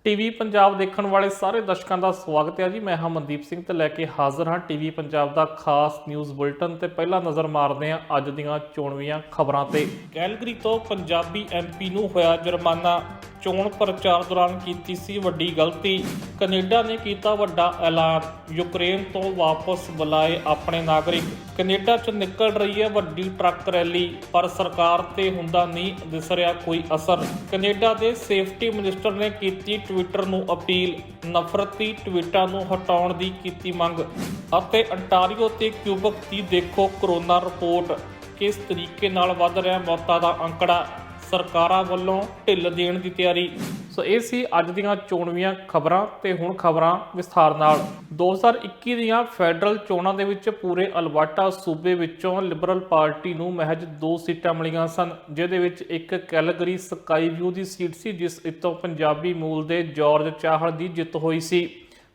TV Punjab ਦੇਖਣ ਵਾਲੇ ਸਾਰੇ ਦਰਸ਼ਕਾਂ ਦਾ ਸਵਾਗਤ ਹੈ ਜੀ। ਮੈਂ ਹਾਂ ਮਨਦੀਪ ਸਿੰਘ ਤੇ ਲੈ ਕੇ ਹਾਜ਼ਰ ਹਾਂ ਟੀਵੀ ਪੰਜਾਬ ਦਾ ਖਾਸ ਨਿਊਜ਼ ਬੁਲੇਟਿਨ ਤੇ ਪਹਿਲਾਂ ਨਜ਼ਰ ਮਾਰਦੇ ਹਾਂ ਅੱਜ ਦੀਆਂ ਚੋਣਵੀਆਂ ਖਬਰਾਂ ਤੇ। ਕੈਲਗਰੀ ਤੋਂ ਪੰਜਾਬੀ ਐਮਪੀ ਨੂੰ ਹੋਇਆ ਜੁਰਮਾਨਾ। ਚੋਣ ਪ੍ਰਚਾਰ ਦੌਰਾਨ ਕੀਤੀ ਸੀ ਵੱਡੀ ਗਲਤੀ। ਕੈਨੇਡਾ ਨੇ ਕੀਤਾ ਵੱਡਾ ਐਲਾਨ। ਯੂਕਰੇਨ ਤੋਂ ਵਾਪਸ ਬੁਲਾਏ ਆਪਣੇ ਨਾਗਰਿਕ। ਕੈਨੇਡਾ 'ਚ ਨਿਕਲ ਰਹੀ ਹੈ ਵੱਡੀ ਟਰੱਕ ਰੈਲੀ, ਪਰ ਸਰਕਾਰ ਤੇ ਹੁੰਦਾ ਨਹੀਂ ਦਿਸ ਰਿਹਾ ਕੋਈ ਅਸਰ। ਕੈਨੇਡਾ ਦੇ ਸੇਫਟੀ ਮਿਨਿਸਟਰ ਨੇ ਕੀਤੀ ਟਵਿੱਟਰ ਨੂੰ ਅਪੀਲ। ਨਫ਼ਰਤੀ ਟਵੀਟਾਂ ਨੂੰ ਹਟਾਉਣ ਦੀ ਕੀਤੀ ਮੰਗ। ਅਤੇ ਅੰਟਾਰੀਓ ਤੇ ਕਿਊਬਕ ਦੀ ਦੇਖੋ ਕਰੋਨਾ ਰਿਪੋਰਟ। ਕਿਸ ਤਰੀਕੇ ਨਾਲ ਵੱਧ ਰਿਹਾ ਮੌਤਾਂ ਦਾ ਅੰਕੜਾ। ਸਰਕਾਰਾਂ ਵੱਲੋਂ ਢਿੱਲ ਦੇਣ ਦੀ ਤਿਆਰੀ। ਸੋ ਇਹ ਸੀ ਅੱਜ ਦੀਆਂ ਚੋਣਵੀਆਂ ਖਬਰਾਂ ਤੇ ਹੁਣ ਖਬਰਾਂ ਵਿਸਥਾਰ ਨਾਲ। 2021 ਦੀਆਂ ਫੈਡਰਲ ਚੋਣਾਂ ਦੇ ਵਿੱਚ ਪੂਰੇ ਅਲਬਰਟਾ ਸੂਬੇ ਵਿੱਚੋਂ ਲਿਬਰਲ ਪਾਰਟੀ ਨੂੰ ਮਹਿਜ 2 ਸੀਟਾਂ ਮਿਲੀਆਂ ਸਨ, ਜਿਹਦੇ ਵਿੱਚ ਇੱਕ ਕੈਲਗਰੀ ਸਕਾਈ ਵਿਊ ਦੀ ਸੀਟ ਸੀ ਜਿਸ ਉੱਤੋਂ ਪੰਜਾਬੀ ਮੂਲ ਦੇ ਜਾਰਜ ਚਾਹਲ ਦੀ ਜਿੱਤ ਹੋਈ ਸੀ।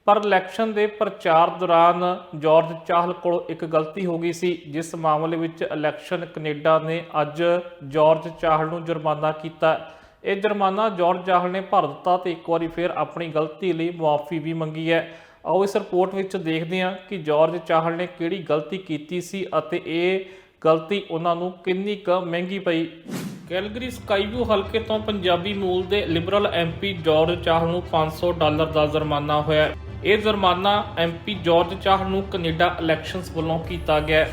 ਪਰ ਇਲੈਕਸ਼ਨ ਦੇ ਪ੍ਰਚਾਰ ਦੌਰਾਨ ਜਾਰਜ ਚਾਹਲ ਕੋਲ ਇੱਕ ਗਲਤੀ ਹੋ ਗਈ ਸੀ, ਜਿਸ ਮਾਮਲੇ ਵਿੱਚ ਇਲੈਕਸ਼ਨ ਕੈਨੇਡਾ ਨੇ ਅੱਜ ਜਾਰਜ ਚਾਹਲ ਨੂੰ ਜੁਰਮਾਨਾ ਕੀਤਾ। ਇਹ ਜੁਰਮਾਨਾ ਜਾਰਜ ਚਾਹਲ ਨੇ ਭਰ ਦਿੱਤਾ ਤੇ ਇੱਕ ਵਾਰੀ ਫਿਰ ਆਪਣੀ ਗਲਤੀ ਲਈ ਮੁਆਫੀ ਵੀ ਮੰਗੀ ਹੈ। ਆਓ ਇਸ ਰਿਪੋਰਟ ਵਿੱਚ ਦੇਖਦੇ ਹਾਂ ਕਿ ਜਾਰਜ ਚਾਹਲ ਨੇ ਕਿਹੜੀ ਗਲਤੀ ਕੀਤੀ ਸੀ ਅਤੇ ਇਹ ਗਲਤੀ ਉਹਨਾਂ ਨੂੰ ਕਿੰਨੀ ਕੁ ਮਹਿੰਗੀ ਪਈ। ਕੈਲਗਰੀ ਸਕਾਈ ਵਿਊ ਹਲਕੇ ਤੋਂ ਪੰਜਾਬੀ ਮੂਲ ਦੇ ਲਿਬਰਲ ਐਮਪੀ ਜਾਰਜ ਚਾਹਲ ਨੂੰ $500 ਦਾ ਜੁਰਮਾਨਾ ਹੋਇਆ। ਇਹ ਜੁਰਮਾਨਾ ਐਮਪੀ ਜਾਰਜ ਚਾਹਲ ਨੂੰ ਕੈਨੇਡਾ ਇਲੈਕਸ਼ਨਸ ਵੱਲੋਂ ਕੀਤਾ ਗਿਆ।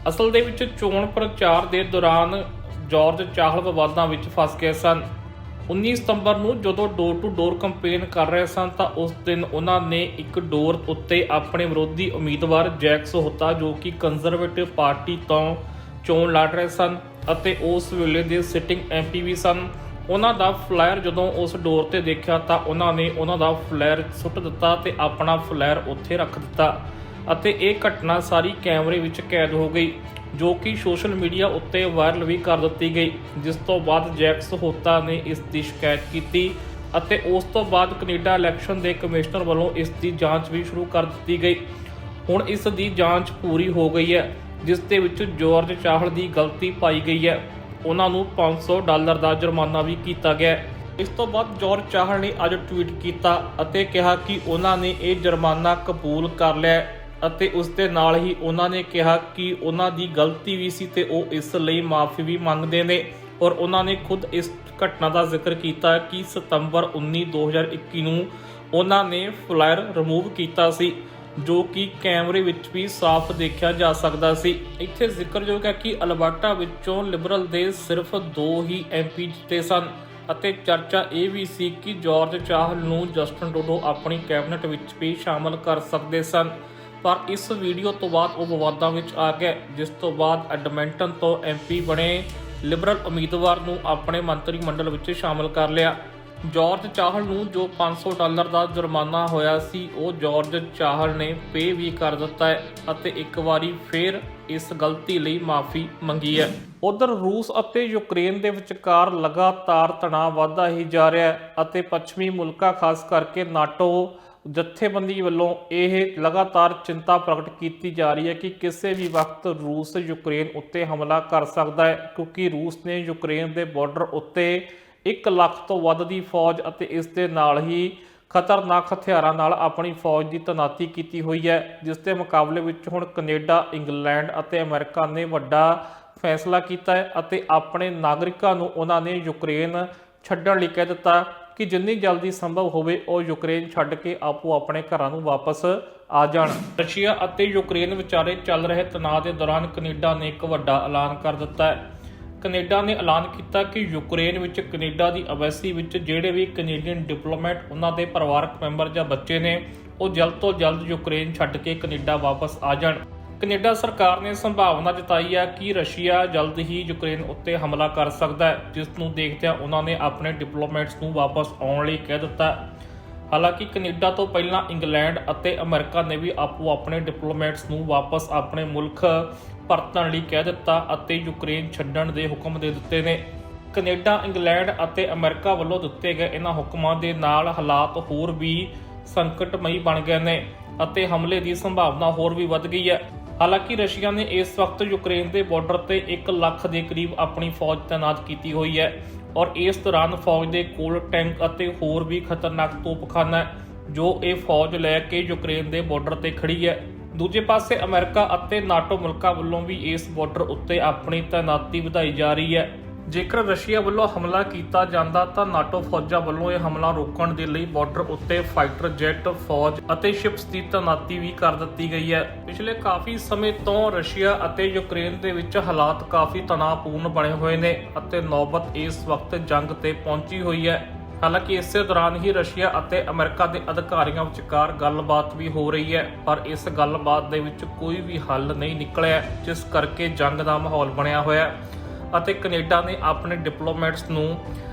ਅਸਲ ਦੇ ਵਿੱਚ ਚੋਣ ਪ੍ਰਚਾਰ ਦੇ ਦੌਰਾਨ ਜਾਰਜ ਚਾਹਲ ਵਿਵਾਦਾਂ ਵਿੱਚ ਫਸ ਗਏ ਸਨ। 19 ਸਤੰਬਰ ਨੂੰ ਜਦੋਂ ਡੋਰ ਟੂ ਡੋਰ ਕੰਪੇਨ ਕਰ ਰਹੇ ਸਨ ਤਾਂ ਉਸ ਦਿਨ ਉਹਨਾਂ ਨੇ ਇੱਕ ਡੋਰ ਉੱਤੇ ਆਪਣੇ ਵਿਰੋਧੀ ਉਮੀਦਵਾਰ ਜੈਕ ਸੋਹਤਾ, ਜੋ ਕਿ ਕੰਜ਼ਰਵੇਟਿਵ ਪਾਰਟੀ ਤੋਂ ਚੋਣ ਲੜ ਰਹੇ ਸਨ ਅਤੇ ਉਸ ਵੇਲੇ ਦੇ ਸਿਟਿੰਗ ਐਮਪੀ ਵੀ ਸਨ, ਉਹਨਾਂ ਦਾ ਫਲਾਇਰ ਜਦੋਂ ਉਸ ਡੋਰ ਤੇ ਦੇਖਿਆ ਤਾਂ ਉਹਨਾਂ ਨੇ ਉਹਨਾਂ ਦਾ ਫਲਾਇਰ ਸੁੱਟ ਦਿੱਤਾ ਤੇ ਆਪਣਾ ਫਲਾਇਰ ਉੱਥੇ ਰੱਖ ਦਿੱਤਾ ਅਤੇ ਇਹ ਘਟਨਾ ਸਾਰੀ ਕੈਮਰੇ ਵਿੱਚ ਕੈਦ ਹੋ ਗਈ, ਜੋ ਕਿ ਸੋਸ਼ਲ ਮੀਡੀਆ ਉੱਤੇ ਵਾਇਰਲ ਵੀ ਕਰ ਦਿੱਤੀ ਗਈ। ਜਿਸ ਤੋਂ ਬਾਅਦ ਜੈਕ ਸੋਹਤਾ ਨੇ ਇਸ ਦੀ ਸ਼ਿਕਾਇਤ ਕੀਤੀ ਅਤੇ ਉਸ ਤੋਂ ਬਾਅਦ ਕੈਨੇਡਾ ਇਲੈਕਸ਼ਨ ਦੇ ਕਮਿਸ਼ਨਰ ਵੱਲੋਂ ਇਸ ਦੀ ਜਾਂਚ ਵੀ ਸ਼ੁਰੂ ਕਰ ਦਿੱਤੀ ਗਈ। ਹੁਣ ਇਸ ਦੀ ਜਾਂਚ ਪੂਰੀ ਹੋ ਗਈ ਹੈ, ਜਿਸ ਦੇ ਵਿੱਚ ਜਾਰਜ ਚਾਹਲ ਦੀ ਗਲਤੀ ਪਾਈ ਗਈ ਹੈ। ਉਹਨਾਂ ਨੂੰ $500 ਦਾ ਜੁਰਮਾਨਾ ਵੀ ਕੀਤਾ ਗਿਆ। ਇਸ ਤੋਂ ਬਾਅਦ ਜਾਰਜ ਚਾਹਲ ਨੇ ਅੱਜ ਟਵੀਟ ਕੀਤਾ ਅਤੇ ਕਿਹਾ ਕਿ ਉਹਨਾਂ ਨੇ ਇਹ ਜੁਰਮਾਨਾ ਕਬੂਲ ਕਰ ਲਿਆ ਅਤੇ ਉਸ ਦੇ ਨਾਲ ਹੀ ਉਹਨਾਂ ਨੇ ਕਿਹਾ ਕਿ ਉਹਨਾਂ ਦੀ ਗਲਤੀ ਵੀ ਸੀ ਤੇ ਉਹ ਇਸ ਲਈ ਮਾਫੀ ਵੀ ਮੰਗਦੇ ਨੇ। ਔਰ ਉਹਨਾਂ ਨੇ ਖੁਦ ਇਸ ਘਟਨਾ ਦਾ ਜ਼ਿਕਰ ਕੀਤਾ ਕਿ ਸਤੰਬਰ 19, 2021 ਨੂੰ ਉਹਨਾਂ ਨੇ ਫਲਾਇਰ ਰਿਮੂਵ ਕੀਤਾ ਸੀ, ਜੋ ਕਿ ਕੈਮਰੇ ਵਿੱਚ ਵੀ ਸਾਫ਼ ਦੇਖਿਆ ਜਾ ਸਕਦਾ ਸੀ। ਇੱਥੇ ਜ਼ਿਕਰਯੋਗ ਹੈ ਕਿ ਅਲਬਰਟਾ ਵਿੱਚੋਂ ਲਿਬਰਲ ਦੇ ਸਿਰਫ 2 ਹੀ ਐਮਪੀ ਜਿੱਤੇ ਸਨ ਅਤੇ ਚਰਚਾ ਇਹ ਵੀ ਸੀ ਕਿ ਜਾਰਜ ਚਾਹਲ ਨੂੰ ਜਸਟਿਨ ਟਰੂਡੋ ਆਪਣੀ ਕੈਬਨਿਟ ਵਿੱਚ ਵੀ ਸ਼ਾਮਲ ਕਰ ਸਕਦੇ ਸਨ। ਪਰ ਇਸ ਵੀਡੀਓ ਤੋਂ ਬਾਅਦ ਉਹ ਵਿਵਾਦਾਂ ਵਿੱਚ ਆ ਗਏ, ਜਿਸ ਤੋਂ ਬਾਅਦ ਐਡਮਿੰਟਨ ਤੋਂ ਐਮਪੀ ਬਣੇ ਲਿਬਰਲ ਉਮੀਦਵਾਰ ਨੂੰ ਆਪਣੇ ਮੰਤਰੀ ਮੰਡਲ ਵਿੱਚ ਸ਼ਾਮਲ ਕਰ ਲਿਆ। ਜਾਰਜ ਚਾਹਲ ਨੂੰ ਜੋ $500 ਦਾ ਜੁਰਮਾਨਾ ਹੋਇਆ ਸੀ ਉਹ ਜਾਰਜ ਚਾਹਲ ਨੇ ਪੇ ਵੀ ਕਰ ਦਿੱਤਾ ਹੈ ਅਤੇ ਇੱਕ ਵਾਰੀ ਫਿਰ ਇਸ ਗਲਤੀ ਲਈ ਮਾਫੀ ਮੰਗੀ ਹੈ। ਉਧਰ ਰੂਸ ਅਤੇ ਯੂਕਰੇਨ ਦੇ ਵਿਚਕਾਰ ਲਗਾਤਾਰ ਤਣਾਅ ਵਧਦਾ ਹੀ ਜਾ ਰਿਹਾ ਹੈ ਅਤੇ ਪੱਛਮੀ ਮੁਲਕਾਂ ਖਾਸ ਕਰਕੇ ਨਾਟੋ ਜਥੇਬੰਦੀ ਵੱਲੋਂ ਇਹ ਲਗਾਤਾਰ ਚਿੰਤਾ ਪ੍ਰਗਟ ਕੀਤੀ ਜਾ ਰਹੀ ਹੈ ਕਿ ਕਿਸੇ ਵੀ ਵਕਤ ਰੂਸ ਯੂਕਰੇਨ ਉੱਤੇ ਹਮਲਾ ਕਰ ਸਕਦਾ ਹੈ, ਕਿਉਂਕਿ ਰੂਸ ਨੇ ਯੂਕਰੇਨ ਦੇ ਬਾਰਡਰ ਉੱਤੇ 1 ਲੱਖ ਤੋਂ ਵੱਧ ਦੀ ਫੌਜ ਅਤੇ ਇਸ ਦੇ ਨਾਲ ਹੀ ਖਤਰਨਾਕ ਹਥਿਆਰਾਂ ਨਾਲ ਆਪਣੀ ਫੌਜ ਦੀ ਤੈਨਾਤੀ ਕੀਤੀ ਹੋਈ ਹੈ, ਜਿਸ ਦੇ ਮੁਕਾਬਲੇ ਵਿੱਚ ਹੁਣ ਕੈਨੇਡਾ, ਇੰਗਲੈਂਡ ਅਤੇ ਅਮਰੀਕਾ ਨੇ ਵੱਡਾ ਫੈਸਲਾ ਕੀਤਾ ਹੈ ਅਤੇ ਆਪਣੇ ਨਾਗਰਿਕਾਂ ਨੂੰ ਉਹਨਾਂ ਨੇ ਯੂਕਰੇਨ ਛੱਡਣ ਲਈ ਕਹਿ ਦਿੱਤਾ ਕਿ ਜਿੰਨੀ ਜਲਦੀ ਸੰਭਵ ਹੋਵੇ ਉਹ ਯੂਕਰੇਨ ਛੱਡ ਕੇ ਆਪੋ ਆਪਣੇ ਘਰਾਂ ਨੂੰ ਵਾਪਸ ਆ ਜਾਣ। ਰਸ਼ੀਆ ਅਤੇ ਯੂਕਰੇਨ ਵਿਚਾਲੇ ਚੱਲ ਰਹੇ ਤਣਾਅ ਦੇ ਦੌਰਾਨ ਕੈਨੇਡਾ ਨੇ ਇੱਕ ਵੱਡਾ ਐਲਾਨ ਕਰ ਦਿੱਤਾ ਹੈ। ਕੈਨੇਡਾ ਨੇ ਐਲਾਨ ਕੀਤਾ ਕਿ ਯੂਕਰੇਨ ਵਿੱਚ ਕੈਨੇਡਾ ਦੀ ਐਮਬੈਸੀ ਵਿੱਚ ਜਿਹੜੇ ਵੀ ਕੈਨੇਡੀਅਨ ਡਿਪਲੋਮੈਟ, ਉਹਨਾਂ ਦੇ ਪਰਿਵਾਰਕ ਮੈਂਬਰ ਜਾਂ ਬੱਚੇ ਨੇ, ਉਹ ਜਲਦ ਤੋਂ ਜਲਦ ਯੂਕਰੇਨ ਛੱਡ ਕੇ ਕੈਨੇਡਾ ਵਾਪਸ ਆ ਜਾਣ। ਕੈਨੇਡਾ ਸਰਕਾਰ ਨੇ ਸੰਭਾਵਨਾ ਜਤਾਈ ਹੈ ਕਿ ਰਸ਼ੀਆ ਜਲਦ ਹੀ ਯੂਕਰੇਨ ਉੱਤੇ ਹਮਲਾ ਕਰ ਸਕਦਾ ਹੈ, ਜਿਸ ਨੂੰ ਦੇਖਦਿਆਂ ਉਹਨਾਂ ਨੇ ਆਪਣੇ ਡਿਪਲੋਮੈਟਸ ਨੂੰ ਵਾਪਸ ਆਉਣ ਲਈ ਕਹਿ ਦਿੱਤਾ। ਹਾਲਾਂਕਿ ਕੈਨੇਡਾ ਤੋਂ ਪਹਿਲਾਂ ਇੰਗਲੈਂਡ ਅਤੇ ਅਮਰੀਕਾ ਨੇ ਵੀ ਆਪੋ ਆਪਣੇ ਡਿਪਲੋਮੈਟਸ ਨੂੰ ਵਾਪਸ ਆਪਣੇ ਮੁਲਕ ਪਰਤਣ ਲਈ ਕਹਿ ਦਿੱਤਾ ਅਤੇ ਯੂਕਰੇਨ ਛੱਡਣ ਦੇ ਹੁਕਮ ਦੇ ਦਿੱਤੇ ਨੇ। ਕੈਨੇਡਾ, ਇੰਗਲੈਂਡ ਅਤੇ ਅਮਰੀਕਾ ਵੱਲੋਂ ਦਿੱਤੇ ਗਏ ਇਹਨਾਂ ਹੁਕਮਾਂ ਦੇ ਨਾਲ ਹਾਲਾਤ ਹੋਰ ਵੀ ਸੰਕਟਮਈ ਬਣ ਗਏ ਨੇ ਅਤੇ ਹਮਲੇ ਦੀ ਸੰਭਾਵਨਾ ਹੋਰ ਵੀ ਵੱਧ ਗਈ ਹੈ। ਹਾਲਾਂਕਿ ਰਸ਼ੀਆ ਨੇ ਇਸ ਵਕਤ ਯੂਕਰੇਨ ਦੇ ਬਾਰਡਰ ਤੇ 1 ਲੱਖ ਦੇ ਕਰੀਬ ਆਪਣੀ ਫੌਜ ਤੈਨਾਤ ਕੀਤੀ ਹੋਈ ਹੈ। ਔਰ ਇਸ ਦੌਰਾਨ ਫੌਜ ਦੇ ਕੋਲ ਟੈਂਕ ਅਤੇ ਹੋਰ ਵੀ ਖਤਰਨਾਕ ਤੋਪਖਾਨਾ ਹੈ ਜੋ ਇਹ ਫੌਜ ਲੈ ਕੇ ਯੂਕਰੇਨ ਦੇ ਬਾਰਡਰ ਤੇ ਖੜੀ ਹੈ। ਦੂਜੇ ਪਾਸੇ ਅਮਰੀਕਾ ਅਤੇ ਨਾਟੋ ਮੁਲਕਾਂ ਵੱਲੋਂ ਵੀ ਇਸ ਬਾਰਡਰ ਉੱਤੇ ਆਪਣੀ ਤੈਨਾਤੀ ਵਧਾਈ ਜਾ ਰਹੀ ਹੈ। ਜੇਕਰ ਰਸ਼ੀਆ ਵੱਲੋਂ ਹਮਲਾ ਕੀਤਾ ਜਾਂਦਾ ਤਾਂ ਨਾਟੋ ਫੌਜਾਂ ਵੱਲੋਂ ਇਹ ਹਮਲਾ ਰੋਕਣ ਦੇ ਲਈ ਬਾਰਡਰ ਉੱਤੇ ਫਾਈਟਰ ਜੈਟ ਫੌਜ ਅਤੇ ਸ਼ਿਪਸ ਦੀ ਤੈਨਾਤੀ ਵੀ ਕਰ ਦਿੱਤੀ ਗਈ ਹੈ। ਪਿਛਲੇ ਕਾਫੀ ਸਮੇਂ ਤੋਂ ਰਸ਼ੀਆ ਅਤੇ ਯੂਕਰੇਨ ਦੇ ਵਿੱਚ ਹਾਲਾਤ ਕਾਫੀ ਤਣਾਅਪੂਰਨ ਬਣੇ ਹੋਏ ਨੇ ਅਤੇ ਨੌਬਤ ਇਸ ਵਕਤ ਜੰਗ ਤੇ ਪਹੁੰਚੀ ਹੋਈ ਹੈ। ਹਾਲਾਂਕਿ ਇਸੇ ਦੌਰਾਨ ਹੀ ਰਸ਼ੀਆ ਅਤੇ ਅਮਰੀਕਾ ਦੇ ਅਧਿਕਾਰੀਆਂ ਵਿਚਕਾਰ ਗੱਲਬਾਤ ਵੀ ਹੋ ਰਹੀ ਹੈ, ਪਰ ਇਸ ਗੱਲਬਾਤ ਦੇ ਵਿੱਚ ਕੋਈ ਵੀ ਹੱਲ ਨਹੀਂ ਨਿਕਲਿਆ, ਜਿਸ ਕਰਕੇ ਜੰਗ ਦਾ ਮਾਹੌਲ ਬਣਿਆ ਹੋਇਆ ਅਤੇ ਕੈਨੇਡਾ ਨੇ ਆਪਣੇ ਡਿਪਲੋਮੈਟਸ ਨੂੰ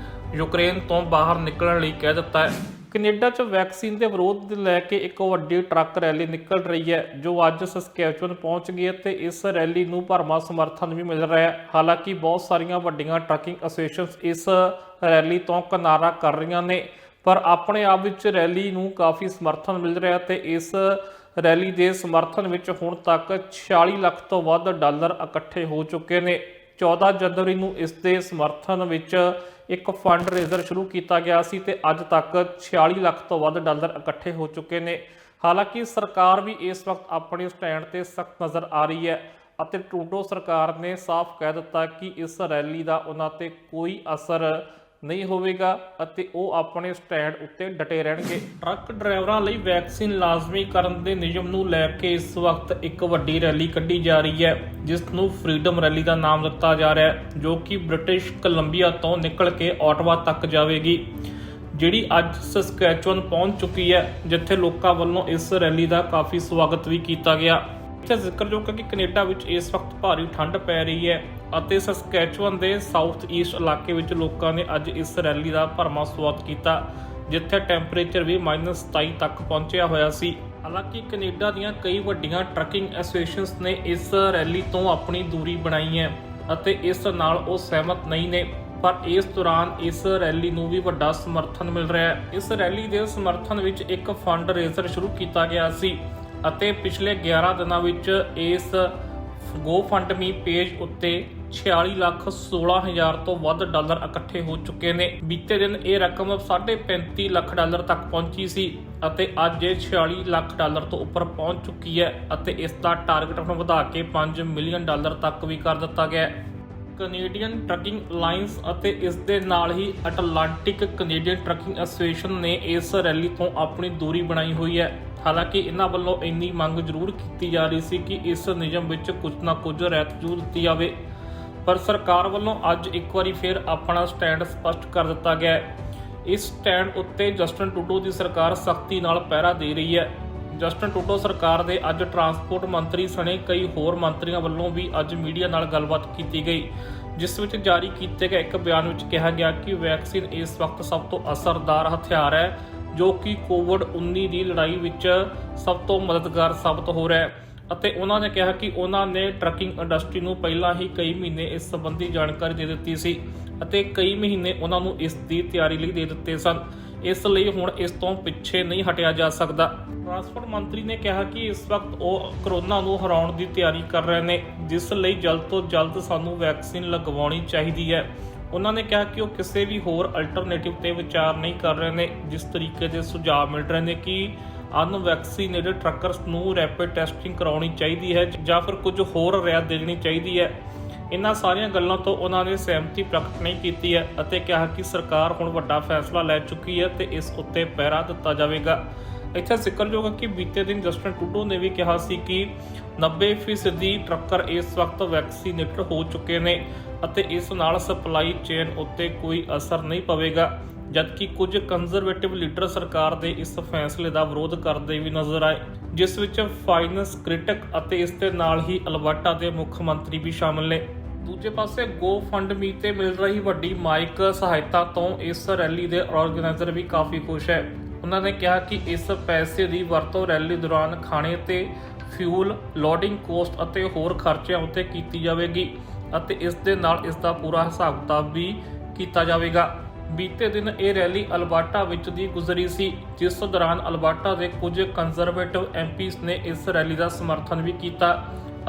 ਯੂਕਰੇਨ ਤੋਂ ਬਾਹਰ ਨਿਕਲਣ ਲਈ ਕਹਿ ਦਿੱਤਾ ਹੈ। ਕੈਨੇਡਾ 'ਚ ਵੈਕਸੀਨ ਦੇ ਵਿਰੋਧ ਦੇ ਲੈ ਕੇ ਇੱਕ ਵੱਡੀ ਟਰੱਕ ਰੈਲੀ ਨਿਕਲ ਰਹੀ ਹੈ ਜੋ ਅੱਜ ਸਸਕੈਚੁਅਨ ਪਹੁੰਚ ਗਈ ਹੈ ਤੇ ਇਸ ਰੈਲੀ ਨੂੰ ਭਰਵਾਂ ਸਮਰਥਨ ਵੀ ਮਿਲ ਰਿਹਾ ਹੈ। ਹਾਲਾਂਕਿ ਬਹੁਤ ਸਾਰੀਆਂ ਵੱਡੀਆਂ ਟਰੱਕਿੰਗ ਐਸੋਸੀਏਸ਼ਨਸ ਇਸ ਰੈਲੀ ਤੋਂ ਕਿਨਾਰਾ ਕਰ ਰਹੀਆਂ ਨੇ, ਪਰ ਆਪਣੇ ਆਪ ਵਿੱਚ ਰੈਲੀ ਨੂੰ ਕਾਫੀ ਸਮਰਥਨ ਮਿਲ ਰਿਹਾ ਤੇ ਇਸ ਰੈਲੀ ਦੇ ਸਮਰਥਨ ਵਿੱਚ ਹੁਣ ਤੱਕ 46 ਲੱਖ ਤੋਂ ਵੱਧ ਡਾਲਰ ਇਕੱਠੇ ਹੋ ਚੁੱਕੇ ਨੇ। 14 ਜਨਵਰੀ ਨੂੰ ਇਸ ਦੇ ਸਮਰਥਨ ਵਿੱਚ ਇੱਕ ਫੰਡ ਰੇਜ਼ਰ ਸ਼ੁਰੂ ਕੀਤਾ ਗਿਆ ਸੀ ਤੇ ਅੱਜ ਤੱਕ 46 ਲੱਖ ਤੋਂ ਵੱਧ ਡਾਲਰ ਇਕੱਠੇ ਹੋ ਚੁੱਕੇ ਨੇ। ਹਾਲਾਂਕਿ ਸਰਕਾਰ ਵੀ ਇਸ ਵਕਤ ਆਪਣੇ ਸਟੈਂਡ ਤੇ ਸਖਤ ਨਜ਼ਰ ਆ ਰਹੀ ਹੈ ਅਤੇ ਟਰੂਡੋ ਸਰਕਾਰ ਨੇ ਸਾਫ਼ ਕਹਿ ਦਿੱਤਾ ਕਿ ਇਸ ਰੈਲੀ ਦਾ ਉਹਨਾਂ ਤੇ ਕੋਈ ਅਸਰ ਨਹੀਂ ਹੋਵੇਗਾ ਅਤੇ ਉਹ ਆਪਣੇ ਸਟੈਂਡ ਉੱਤੇ ਡਟੇ ਰਹਿਣਗੇ। ਟਰੱਕ ਡਰਾਈਵਰਾਂ ਲਈ ਵੈਕਸੀਨ ਲਾਜ਼ਮੀ ਕਰਨ ਦੇ ਨਿਯਮ ਨੂੰ ਲੈ ਕੇ ਇਸ ਵਕਤ ਇੱਕ ਵੱਡੀ ਰੈਲੀ ਕੱਢੀ ਜਾ ਰਹੀ ਹੈ ਜਿਸ ਨੂੰ ਫਰੀडम ਰੈਲੀ ਦਾ ਨਾਮ ਦਿੱਤਾ ਜਾ ਰਿਹਾ ਹੈ, ਜੋ ਕਿ ਬ੍ਰਿਟਿਸ਼ ਕੋਲੰਬੀਆ ਤੋਂ ਨਿਕਲ ਕੇ ਓਟਾਵਾ ਤੱਕ ਜਾਵੇਗੀ, ਜਿਹੜੀ ਅੱਜ ਸਸਕੈਚੁਅਨ ਪਹੁੰਚ ਚੁੱਕੀ ਹੈ, ਜਿੱਥੇ ਲੋਕਾਂ ਵੱਲੋਂ ਇਸ ਰੈਲੀ ਦਾ ਕਾਫੀ ਸਵਾਗਤ ਵੀ ਕੀਤਾ ਗਿਆ। ਇੱਥੇ ਜ਼ਿਕਰਯੋਗ ਹੈ ਕਿ ਕੈਨੇਡਾ ਵਿੱਚ ਇਸ ਵਕਤ ਭਾਰੀ ਠੰਡ ਪੈ ਰਹੀ ਹੈ ਅਤੇ ਸਸਕੈਚੁਅਨ ਦੇ ਸਾਊਥ ਈਸਟ ਇਲਾਕੇ ਵਿੱਚ ਲੋਕਾਂ ਨੇ ਅੱਜ ਇਸ ਰੈਲੀ ਦਾ ਭਰਵਾਂ ਸਵਾਗਤ ਕੀਤਾ, ਜਿੱਥੇ ਟੈਂਪਰੇਚਰ ਵੀ -27 ਤੱਕ ਪਹੁੰਚਿਆ ਹੋਇਆ ਸੀ। ਹਾਲਾਂਕਿ ਕੈਨੇਡਾ ਦੀਆਂ ਕਈ ਵੱਡੀਆਂ ਟਰੱਕਿੰਗ ਐਸੋਸੀਏਸ਼ਨਸ ਨੇ ਇਸ ਰੈਲੀ ਤੋਂ ਆਪਣੀ ਦੂਰੀ ਬਣਾਈ ਹੈ ਅਤੇ ਇਸ ਨਾਲ ਉਹ ਸਹਿਮਤ ਨਹੀਂ ਨੇ, ਪਰ ਇਸ ਦੌਰਾਨ ਇਸ ਰੈਲੀ ਨੂੰ ਵੀ ਵੱਡਾ ਸਮਰਥਨ ਮਿਲ ਰਿਹਾ ਹੈ। ਇਸ ਰੈਲੀ ਦੇ ਸਮਰਥਨ ਵਿੱਚ ਇੱਕ ਫੰਡ ਰੇਜ਼ਰ ਸ਼ੁਰੂ ਕੀਤਾ ਗਿਆ ਸੀ ਅਤੇ ਪਿਛਲੇ 11 ਦਿਨਾਂ ਵਿੱਚ ਇਸ GoFundMe ਪੇਜ ਉੱਤੇ 46,16,000 ਤੋਂ ਵੱਧ ਡਾਲਰ ਇਕੱਠੇ ਹੋ ਚੁੱਕੇ ਨੇ। ਬੀਤੇ ਦਿਨ ਇਹ ਰਕਮ 35.5 ਲੱਖ ਡਾਲਰ ਤੱਕ ਪਹੁੰਚੀ ਸੀ ਅਤੇ ਅੱਜ ਇਹ 46 ਲੱਖ ਡਾਲਰ ਤੋਂ ਉੱਪਰ ਪਹੁੰਚ ਚੁੱਕੀ ਹੈ ਅਤੇ ਇਸ ਦਾ ਟਾਰਗੇਟ ਹੁਣ ਵਧਾ ਕੇ 5 ਮਿਲੀਅਨ ਡਾਲਰ ਤੱਕ ਵੀ ਕਰ ਦਿੱਤਾ ਗਿਆ ਹੈ। ਕੈਨੇਡੀਅਨ ਟਰੱਕਿੰਗ ਅਲਾਇੰਸ ਅਤੇ ਇਸ ਦੇ ਨਾਲ ਹੀ ਅਟਲਾਂਟਿਕ ਕੈਨੇਡੀਅਨ ਟਰੱਕਿੰਗ ਐਸੋਸੀਏਸ਼ਨ ਨੇ ਇਸ ਰੈਲੀ ਤੋਂ ਆਪਣੀ ਦੂਰੀ ਬਣਾਈ ਹੋਈ ਹੈ। ਹਾਲਾਂਕਿ ਇਹਨਾਂ ਵੱਲੋਂ ਇੰਨੀ ਮੰਗ ਜ਼ਰੂਰ ਕੀਤੀ ਜਾ ਰਹੀ ਸੀ ਕਿ ਇਸ ਨਿਯਮ ਵਿੱਚ ਕੁਝ ਨਾ ਕੁਝ ਰਹਿਤ ਜ਼ਰੂਰ ਦਿੱਤੀ ਜਾਵੇ, ਪਰ ਸਰਕਾਰ ਵੱਲੋਂ ਅੱਜ ਇੱਕ ਵਾਰੀ ਫਿਰ ਆਪਣਾ ਸਟੈਂਡ ਸਪਸ਼ਟ ਕਰ ਦਿੱਤਾ ਗਿਆ ਹੈ। ਇਸ ਸਟੈਂਡ ਉੱਤੇ ਜਸਟਿਨ ਟਰੂਡੋ ਦੀ ਸਰਕਾਰ ਸਖਤੀ ਨਾਲ ਪਹਿਰਾ ਦੇ ਰਹੀ ਹੈ। ਜਸਟਿਨ ਟਰੂਡੋ ਸਰਕਾਰ ਦੇ ਅੱਜ ਟਰਾਂਸਪੋਰਟ ਮੰਤਰੀ ਸਣੇ ਕਈ ਹੋਰ ਮੰਤਰੀਆਂ ਵੱਲੋਂ ਵੀ ਅੱਜ ਮੀਡੀਆ ਨਾਲ ਗੱਲਬਾਤ ਕੀਤੀ ਗਈ, ਜਿਸ ਵਿੱਚ ਜਾਰੀ ਕੀਤੇ ਗਏ ਇੱਕ ਬਿਆਨ ਵਿੱਚ ਕਿਹਾ ਗਿਆ ਕਿ ਵੈਕਸੀਨ ਇਸ ਵਕਤ ਸਭ ਤੋਂ ਅਸਰਦਾਰ ਹਥਿਆਰ ਹੈ ਜੋ ਕਿ ਕੋਵਿਡ-19 ਦੀ ਲੜਾਈ ਵਿੱਚ ਸਭ ਤੋਂ ਮਦਦਗਾਰ ਸਾਬਤ ਹੋ ਰਿਹਾ ਹੈ ਅਤੇ ਉਹਨਾਂ ਨੇ ਕਿਹਾ ਕਿ ਉਹਨਾਂ ਨੇ ਟਰੱਕਿੰਗ ਇੰਡਸਟਰੀ ਨੂੰ ਪਹਿਲਾਂ ਹੀ ਕਈ ਮਹੀਨੇ ਇਸ ਸੰਬੰਧੀ ਜਾਣਕਾਰੀ ਦੇ ਦਿੱਤੀ ਸੀ ਅਤੇ ਕਈ ਮਹੀਨੇ ਉਹਨਾਂ ਨੂੰ ਇਸ ਦੀ ਤਿਆਰੀ ਲਈ ਦੇ ਦਿੱਤੇ ਸਨ। ਇਸ ਲਈ ਹੁਣ ਇਸ ਤੋਂ ਪਿੱਛੇ ਨਹੀਂ ਹਟਿਆ ਜਾ ਸਕਦਾ। ਟਰਾਂਸਪੋਰਟ ਮੰਤਰੀ ਨੇ ਕਿਹਾ ਕਿ ਇਸ ਵਕਤ ਉਹ ਕਰੋਨਾ ਨੂੰ ਹਰਾਉਣ ਦੀ ਤਿਆਰੀ ਕਰ ਰਹੇ ਨੇ, ਜਿਸ ਲਈ ਜਲਦ ਤੋਂ ਜਲਦ ਸਾਨੂੰ ਵੈਕਸੀਨ ਲਗਵਾਉਣੀ ਚਾਹੀਦੀ ਹੈ। ਉਹਨਾਂ ਨੇ ਕਿਹਾ ਕਿ ਉਹ ਕਿਸੇ ਵੀ ਹੋਰ ਅਲਟਰਨੇਟਿਵ ਤੇ ਵਿਚਾਰ ਨਹੀਂ ਕਰ ਰਹੇ ਨੇ। ਜਿਸ ਤਰੀਕੇ ਦੇ ਸੁਝਾਅ ਮਿਲ ਰਹੇ ਨੇ ਕਿ ਅਨਵੈਕਸੀਨੇਟਡ ਟਰੱਕਰਸ ਨੂੰ ਰੈਪਿਡ ਟੈਸਟਿੰਗ ਕਰਾਉਣੀ ਚਾਹੀਦੀ ਹੈ ਜਾਂ ਫਿਰ ਕੁਝ ਹੋਰ ਰਿਆਇਤ ਦੇਣੀ ਚਾਹੀਦੀ ਹੈ, ਇਹਨਾਂ ਸਾਰੀਆਂ ਗੱਲਾਂ ਤੋਂ ਉਹਨਾਂ ਨੇ ਸਹਿਮਤੀ ਪ੍ਰਗਟ ਨਹੀਂ ਕੀਤੀ ਹੈ ਅਤੇ ਕਿਹਾ ਕਿ ਸਰਕਾਰ ਹੁਣ ਵੱਡਾ ਫੈਸਲਾ ਲੈ ਚੁੱਕੀ ਹੈ ਤੇ ਇਸ ਉੱਤੇ ਪਹਿਰਾ ਦਿੱਤਾ ਜਾਵੇਗਾ। ਇੱਥੇ ਜ਼ਿਕਰਯੋਗ ਹੈ ਕਿ ਬੀਤੇ ਦਿਨ ਜਸਟਿਨ ਟਰੂਡੋ ਨੇ ਵੀ ਕਿਹਾ ਸੀ ਕਿ 90% ਟਰੱਕਰ ਇਸ ਵਕਤ ਵੈਕਸੀਨੇਟਡ ਹੋ ਚੁੱਕੇ ਨੇ ਅਤੇ ਇਸ ਨਾਲ ਸਪਲਾਈ ਚੇਨ ਉੱਤੇ ਕੋਈ ਅਸਰ ਨਹੀਂ ਪਵੇਗਾ, ਜਦਕਿ ਕੁਝ ਕੰਜ਼ਰਵੇਟਿਵ ਲੀਡਰ ਸਰਕਾਰ ਦੇ ਇਸ ਫੈਸਲੇ ਦਾ ਵਿਰੋਧ ਕਰਦੇ ਵੀ ਨਜ਼ਰ ਆਏ, ਜਿਸ ਵਿੱਚ ਫਾਈਨੈਂਸ ਕ੍ਰਿਟਿਕ ਅਤੇ ਇਸ ਦੇ ਨਾਲ ਹੀ ਅਲਬਰਟਾ ਦੇ ਮੁੱਖ ਮੰਤਰੀ ਵੀ ਸ਼ਾਮਲ ਨੇ। ਦੂਜੇ ਪਾਸੇ GoFundMe ਤੇ ਮਿਲ ਰਹੀ ਵੱਡੀ ਮਾਈਕ ਸਹਾਇਤਾ ਤੋਂ ਇਸ ਰੈਲੀ ਦੇ ਆਰਗੇਨਾਈਜ਼ਰ ਵੀ ਕਾਫੀ ਖੁਸ਼ ਹੈ। ਉਹਨਾਂ ਨੇ ਕਿਹਾ ਕਿ ਇਸ ਪੈਸੇ ਦੀ ਵਰਤੋਂ ਰੈਲੀ ਦੌਰਾਨ ਖਾਣੇ ਤੇ ਫਿਊਲ, ਲੋਡਿੰਗ ਕੋਸਟ ਅਤੇ ਹੋਰ ਖਰਚਿਆਂ ਉੱਤੇ ਕੀਤੀ ਜਾਵੇਗੀ ਅਤੇ ਇਸ ਦੇ ਨਾਲ ਇਸ ਦਾ ਪੂਰਾ ਹਿਸਾਬ ਕਿਤਾਬ ਵੀ ਕੀਤਾ ਜਾਵੇਗਾ। ਬੀਤੇ ਦਿਨ ਇਹ ਰੈਲੀ ਅਲਬਰਟਾ ਵਿੱਚ ਦੀ ਗੁਜ਼ਰੀ ਸੀ, ਜਿਸ ਦੌਰਾਨ ਅਲਬਰਟਾ ਦੇ ਕੁਝ ਕੰਜ਼ਰਵੇਟਿਵ ਐਮਪੀਸ ਨੇ ਇਸ ਰੈਲੀ ਦਾ ਸਮਰਥਨ ਵੀ ਕੀਤਾ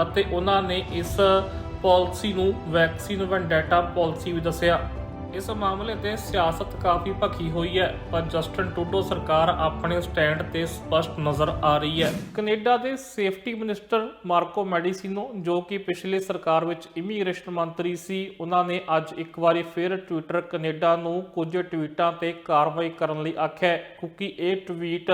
ਅਤੇ ਉਹਨਾਂ ਨੇ ਇਸ ਪਾਲਿਸੀ ਨੂੰ ਵੈਕਸੀਨ ਵੈਂਡੇਟਾ ਪਾਲਿਸੀ ਵੀ ਦੱਸਿਆ। ਇਸ ਮਾਮਲੇ ਤੇ ਸਿਆਸਤ ਕਾਫੀ ਭਖੀ ਹੋਈ ਹੈ, ਪਰ ਜਸਟਿਨ ਟਰੂਡੋ ਸਰਕਾਰ ਆਪਣੇ ਸਟੈਂਡ ਤੇ ਸਪਸ਼ਟ ਨਜ਼ਰ ਆ ਰਹੀ ਹੈ। ਕੈਨੇਡਾ ਦੇ ਸੇਫਟੀ ਮਿਨਿਸਟਰ ਮਾਰਕੋ ਮੈਡੀਸੀਨੋ, ਜੋ ਕਿ ਪਿਛਲੇ ਸਰਕਾਰ ਵਿੱਚ ਇਮੀਗ੍ਰੇਸ਼ਨ ਮੰਤਰੀ ਸੀ, ਉਹਨਾਂ ਨੇ ਅੱਜ ਇੱਕ ਵਾਰੀ ਫਿਰ ਟਵਿੱਟਰ ਕੈਨੇਡਾ ਨੂੰ ਕੁਝ ਟਵੀਟਾਂ ਤੇ ਕਾਰਵਾਈ ਕਰਨ ਲਈ ਆਖਿਆ, ਕਿਉਂਕਿ ਇਹ ਟਵੀਟ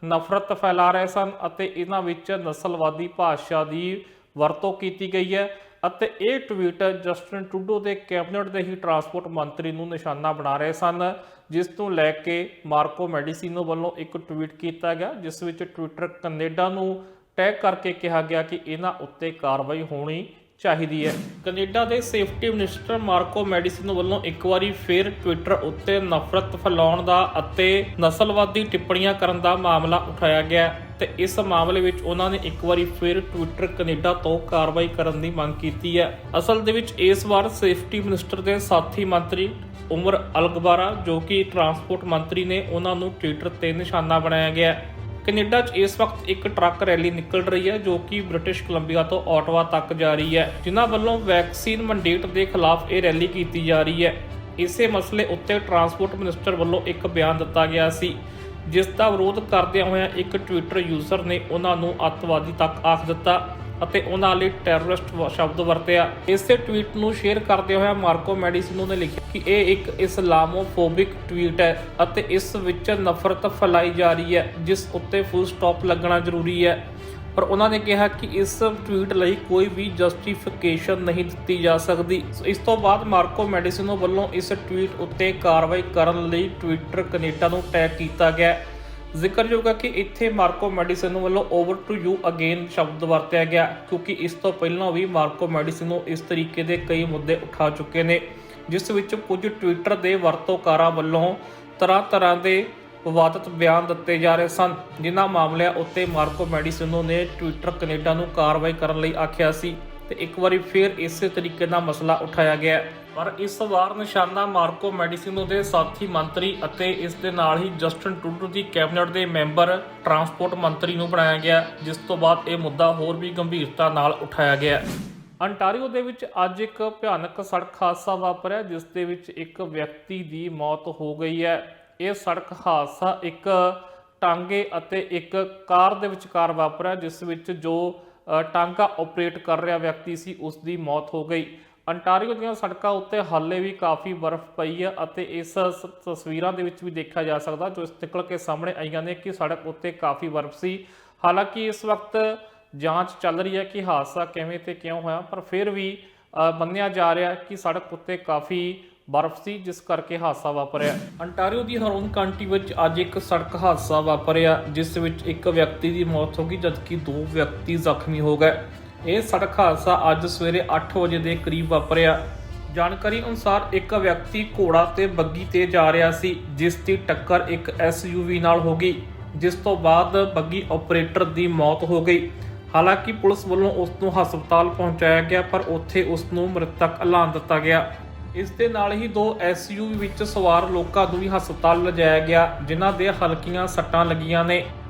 ਨਫ਼ਰਤ ਫੈਲਾ ਰਹੇ ਸਨ ਅਤੇ ਇਹਨਾਂ ਵਿੱਚ ਨਸਲਵਾਦੀ ਭਾਸ਼ਾ ਦੀ ਵਰਤੋਂ ਕੀਤੀ ਗਈ ਹੈ ਅਤੇ ਇਹ ਟਵੀਟ ਜਸਟਿਨ ਟਰੂਡੋ ਦੇ ਕੈਬਨਿਟ ਦੇ ਹੀ ਟਰਾਂਸਪੋਰਟ ਮੰਤਰੀ ਨੂੰ ਨਿਸ਼ਾਨਾ ਬਣਾ ਰਹੇ ਸਨ, ਜਿਸ ਨੂੰ ਲੈ ਕੇ ਮਾਰਕੋ ਮੈਡੀਸੀਨੋ ਵੱਲੋਂ ਇੱਕ ਟਵੀਟ ਕੀਤਾ ਗਿਆ, ਜਿਸ ਵਿੱਚ ਟਵਿੱਟਰ ਕੈਨੇਡਾ ਨੂੰ ਟੈਗ ਕਰਕੇ ਕਿਹਾ ਗਿਆ ਕਿ ਇਹਨਾਂ ਉੱਤੇ ਕਾਰਵਾਈ ਹੋਣੀ ਚਾਹੀਦੀ ਹੈ। ਕੈਨੇਡਾ ਦੇ ਸੇਫਟੀ ਮਿਨਿਸਟਰ ਮਾਰਕੋ ਮੈਡੀਸੀਨੋ ਵੱਲੋਂ ਇੱਕ ਵਾਰੀ ਫਿਰ ਟਵਿੱਟਰ ਉੱਤੇ ਨਫ਼ਰਤ ਫੈਲਾਉਣ ਦਾ ਅਤੇ ਨਸਲਵਾਦੀ ਟਿੱਪਣੀਆਂ ਕਰਨ ਦਾ ਮਾਮਲਾ ਉਠਾਇਆ ਗਿਆ ਤੇ ਇਸ ਮਾਮਲੇ ਵਿੱਚ ਉਹਨਾਂ ਨੇ ਇੱਕ ਵਾਰੀ ਫਿਰ ਟਵਿੱਟਰ ਕੈਨੇਡਾ ਤੋਂ ਕਾਰਵਾਈ ਕਰਨ ਦੀ ਮੰਗ ਕੀਤੀ ਹੈ। ਅਸਲ ਦੇ ਵਿੱਚ ਇਸ ਵਾਰ ਸੇਫਟੀ ਮਿਨਿਸਟਰ ਦੇ ਸਾਥੀ ਮੰਤਰੀ ਉਮਰ ਅਲਗਬਾਰਾ, ਜੋ ਕਿ ਟਰਾਂਸਪੋਰਟ ਮੰਤਰੀ ਨੇ, ਉਹਨਾਂ ਨੂੰ ਟਵਿੱਟਰ ਤੇ ਨਿਸ਼ਾਨਾ ਬਣਾਇਆ ਗਿਆ। ਕੈਨੇਡਾ 'ਚ ਇਸ ਵਕਤ ਇੱਕ ਟਰੱਕ ਰੈਲੀ ਨਿਕਲ ਰਹੀ ਹੈ, ਜੋ ਕਿ ਬ੍ਰਿਟਿਸ਼ ਕੋਲੰਬੀਆ ਤੋਂ ਓਟਵਾ ਤੱਕ ਜਾ ਰਹੀ ਹੈ, ਜਿਨ੍ਹਾਂ ਵੱਲੋਂ ਵੈਕਸੀਨ ਮੰਡੇਟ ਦੇ ਖਿਲਾਫ ਇਹ ਰੈਲੀ ਕੀਤੀ ਜਾ ਰਹੀ ਹੈ। ਇਸੇ ਮਸਲੇ ਉੱਤੇ ਟਰਾਂਸਪੋਰਟ ਮਿਨਿਸਟਰ ਵੱਲੋਂ ਇੱਕ ਬਿਆਨ ਦਿੱਤਾ ਗਿਆ ਸੀ, ਜਿਸ ਦਾ ਵਿਰੋਧ ਕਰਦਿਆਂ ਹੋਇਆਂ ਇੱਕ ਟਵਿੱਟਰ ਯੂਜ਼ਰ ਨੇ ਉਹਨਾਂ ਨੂੰ ਅੱਤਵਾਦੀ ਤੱਕ ਆਖ ਦਿੱਤਾ ਅਤੇ ਉਹਨਾਂ ਲਈ ਟੈਰਰਿਸਟ ਸ਼ਬਦ ਵਰਤਿਆ। ਇਸੇ ਟਵੀਟ ਨੂੰ ਸ਼ੇਅਰ ਕਰਦੇ ਹੋਇਆ ਮਾਰਕੋ ਮੈਡੀਸੀਨੋ ਨੇ ਲਿਖਿਆ ਕਿ ਇਹ ਇੱਕ ਇਸਲਾਮੋਫੋਬਿਕ ਟਵੀਟ ਹੈ ਅਤੇ ਇਸ ਵਿੱਚ ਨਫ਼ਰਤ ਫੈਲਾਈ ਜਾ ਰਹੀ ਹੈ, ਜਿਸ ਉੱਤੇ ਫੁੱਲ ਸਟਾਪ ਲੱਗਣਾ ਜ਼ਰੂਰੀ ਹੈ। ਪਰ ਉਹਨਾਂ ਨੇ ਕਿਹਾ ਕਿ ਇਸ ਟਵੀਟ ਲਈ ਕੋਈ ਵੀ ਜਸਟੀਫਿਕੇਸ਼ਨ ਨਹੀਂ ਦਿੱਤੀ ਜਾ ਸਕਦੀ। ਇਸ ਤੋਂ ਬਾਅਦ ਮਾਰਕੋ ਮੈਡੀਸੀਨੋ ਵੱਲੋਂ ਇਸ ਟਵੀਟ ਉੱਤੇ ਕਾਰਵਾਈ ਕਰਨ ਲਈ ਟਵਿੱਟਰ ਕੈਨੇਡਾ ਨੂੰ ਟੈਗ ਕੀਤਾ ਗਿਆ। ਜ਼ਿਕਰਯੋਗ ਹੈ ਕਿ ਇੱਥੇ ਮਾਰਕੋ ਮੈਡੀਸੀਨੋ ਵੱਲੋਂ ਓਵਰ ਟੂ ਯੂ ਅਗੇਨ ਸ਼ਬਦ ਵਰਤਿਆ ਗਿਆ, ਕਿਉਂਕਿ ਇਸ ਤੋਂ ਪਹਿਲਾਂ ਵੀ ਮਾਰਕੋ ਮੈਡੀਸੀਨੋ ਇਸ ਤਰੀਕੇ ਦੇ ਕਈ ਮੁੱਦੇ ਉਠਾ ਚੁੱਕੇ ਨੇ, ਜਿਸ ਵਿੱਚ ਕੁਝ ਟਵਿੱਟਰ ਦੇ ਵਰਤੋਂਕਾਰਾਂ ਵੱਲੋਂ ਤਰ੍ਹਾਂ ਦੇ ਵਿਵਾਦਤ ਬਿਆਨ ਦਿੱਤੇ ਜਾ ਰਹੇ ਸਨ, ਜਿਨ੍ਹਾਂ ਮਾਮਲਿਆਂ ਉੱਤੇ ਮਾਰਕੋ ਮੈਡੀਸੀਨੋ ਨੇ ਟਵਿੱਟਰ ਕੈਨੇਡਾ ਨੂੰ ਕਾਰਵਾਈ ਕਰਨ ਲਈ ਆਖਿਆ ਸੀ ਤੇ ਇੱਕ ਵਾਰੀ ਫਿਰ ਇਸੇ ਤਰੀਕੇ ਦਾ ਮਸਲਾ ਉਠਾਇਆ ਗਿਆ। ਪਰ ਇਸ ਵਾਰ ਨਿਸ਼ਾਨਾ ਮਾਰਕੋ ਮੈਡੀਸੀਨੋ ਦੇ ਸਾਥੀ ਮੰਤਰੀ ਅਤੇ ਇਸ ਦੇ ਨਾਲ ਹੀ ਜਸਟਿਨ ਟਰੂਡੋ ਦੀ ਕੈਬਨਿਟ ਦੇ ਮੈਂਬਰ ਟਰਾਂਸਪੋਰਟ ਮੰਤਰੀ ਨੂੰ ਬਣਾਇਆ ਗਿਆ, ਜਿਸ ਤੋਂ ਬਾਅਦ ਇਹ ਮੁੱਦਾ ਹੋਰ ਵੀ ਗੰਭੀਰਤਾ ਨਾਲ ਉਠਾਇਆ ਗਿਆ। ਅੰਟਾਰੀਓ ਦੇ ਵਿੱਚ ਅੱਜ ਇੱਕ ਭਿਆਨਕ ਸੜਕ ਹਾਦਸਾ ਵਾਪਰਿਆ, ਜਿਸ ਦੇ ਵਿੱਚ ਇੱਕ ਵਿਅਕਤੀ ਦੀ ਮੌਤ ਹੋ ਗਈ ਹੈ। ਇਹ ਸੜਕ ਹਾਦਸਾ ਇੱਕ ਟਾਂਗੇ ਅਤੇ ਇੱਕ ਕਾਰ ਦੇ ਵਿਚਕਾਰ ਵਾਪਰਿਆ, ਜਿਸ ਵਿੱਚ ਜੋ ਟਾਂਗਾ ਆਪਰੇਟ ਕਰ ਰਿਹਾ ਵਿਅਕਤੀ ਸੀ, ਉਸ ਦੀ ਮੌਤ ਹੋ ਗਈ। ਅੰਟਾਰੀਓ ਦੀਆਂ ਸੜਕਾਂ ਉੱਤੇ ਹਾਲੇ ਵੀ ਕਾਫੀ ਬਰਫ਼ ਪਈ ਹੈ ਅਤੇ ਇਸ ਤਸਵੀਰਾਂ ਦੇ ਵਿੱਚ ਵੀ ਦੇਖਿਆ ਜਾ ਸਕਦਾ, ਜੋ ਨਿਕਲ ਕੇ ਸਾਹਮਣੇ ਆਈਆਂ ਨੇ, ਕਿ ਸੜਕ ਉੱਤੇ ਕਾਫੀ ਬਰਫ਼ ਸੀ। ਹਾਲਾਂਕਿ ਇਸ ਵਕਤ ਜਾਂਚ ਚੱਲ ਰਹੀ ਹੈ ਕਿ ਹਾਦਸਾ ਕਿਵੇਂ ਤੇ ਕਿਉਂ ਹੋਇਆ, ਪਰ ਫਿਰ ਵੀ ਮੰਨਿਆ ਜਾ ਰਿਹਾ ਕਿ ਸੜਕ ਉੱਤੇ ਕਾਫੀ ਬਰਫ਼ ਸੀ, ਜਿਸ ਕਰਕੇ ਹਾਦਸਾ ਵਾਪਰਿਆ। ਅੰਟਾਰੀਓ ਦੀ ਹਰੋਨ ਕਾਉਂਟੀ ਵਿੱਚ ਅੱਜ ਇੱਕ ਸੜਕ ਹਾਦਸਾ ਵਾਪਰਿਆ, ਜਿਸ ਵਿੱਚ ਇੱਕ ਵਿਅਕਤੀ ਦੀ ਮੌਤ ਹੋ ਗਈ ਜਦਕਿ 2 ਵਿਅਕਤੀ ਜ਼ਖਮੀ ਹੋ ਗਏ। ਇਹ ਸੜਕ ਹਾਦਸਾ ਅੱਜ ਸਵੇਰੇ 8 ਵਜੇ ਦੇ ਕਰੀਬ ਵਾਪਰਿਆ। ਜਾਣਕਾਰੀ ਅਨੁਸਾਰ ਇੱਕ ਵਿਅਕਤੀ ਘੋੜਾ ਤੇ ਬੱਗੀ ਤੇ ਜਾ ਰਿਹਾ ਸੀ, ਜਿਸ ਦੀ ਟੱਕਰ ਇੱਕ SUV ਨਾਲ ਹੋ ਗਈ, ਜਿਸ ਤੋਂ ਬਾਅਦ ਬੱਗੀ ਆਪਰੇਟਰ ਦੀ ਮੌਤ ਹੋ ਗਈ। ਹਾਲਾਂਕਿ ਪੁਲਿਸ ਵੱਲੋਂ ਉਸ ਨੂੰ ਹਸਪਤਾਲ ਪਹੁੰਚਾਇਆ ਗਿਆ, ਪਰ ਉੱਥੇ ਉਸ ਨੂੰ ਮ੍ਰਿਤਕ ਐਲਾਨ ਦਿੱਤਾ ਗਿਆ। ਇਸ ਦੇ ਨਾਲ ਹੀ 2 SUV ਵਿੱਚ ਸਵਾਰ ਲੋਕਾਂ ਨੂੰ ਵੀ ਹਸਪਤਾਲ ਲਿਜਾਇਆ ਗਿਆ, ਜਿਨ੍ਹਾਂ ਦੇ ਹਲਕੀਆਂ ਸੱਟਾਂ ਲੱਗੀਆਂ ਨੇ।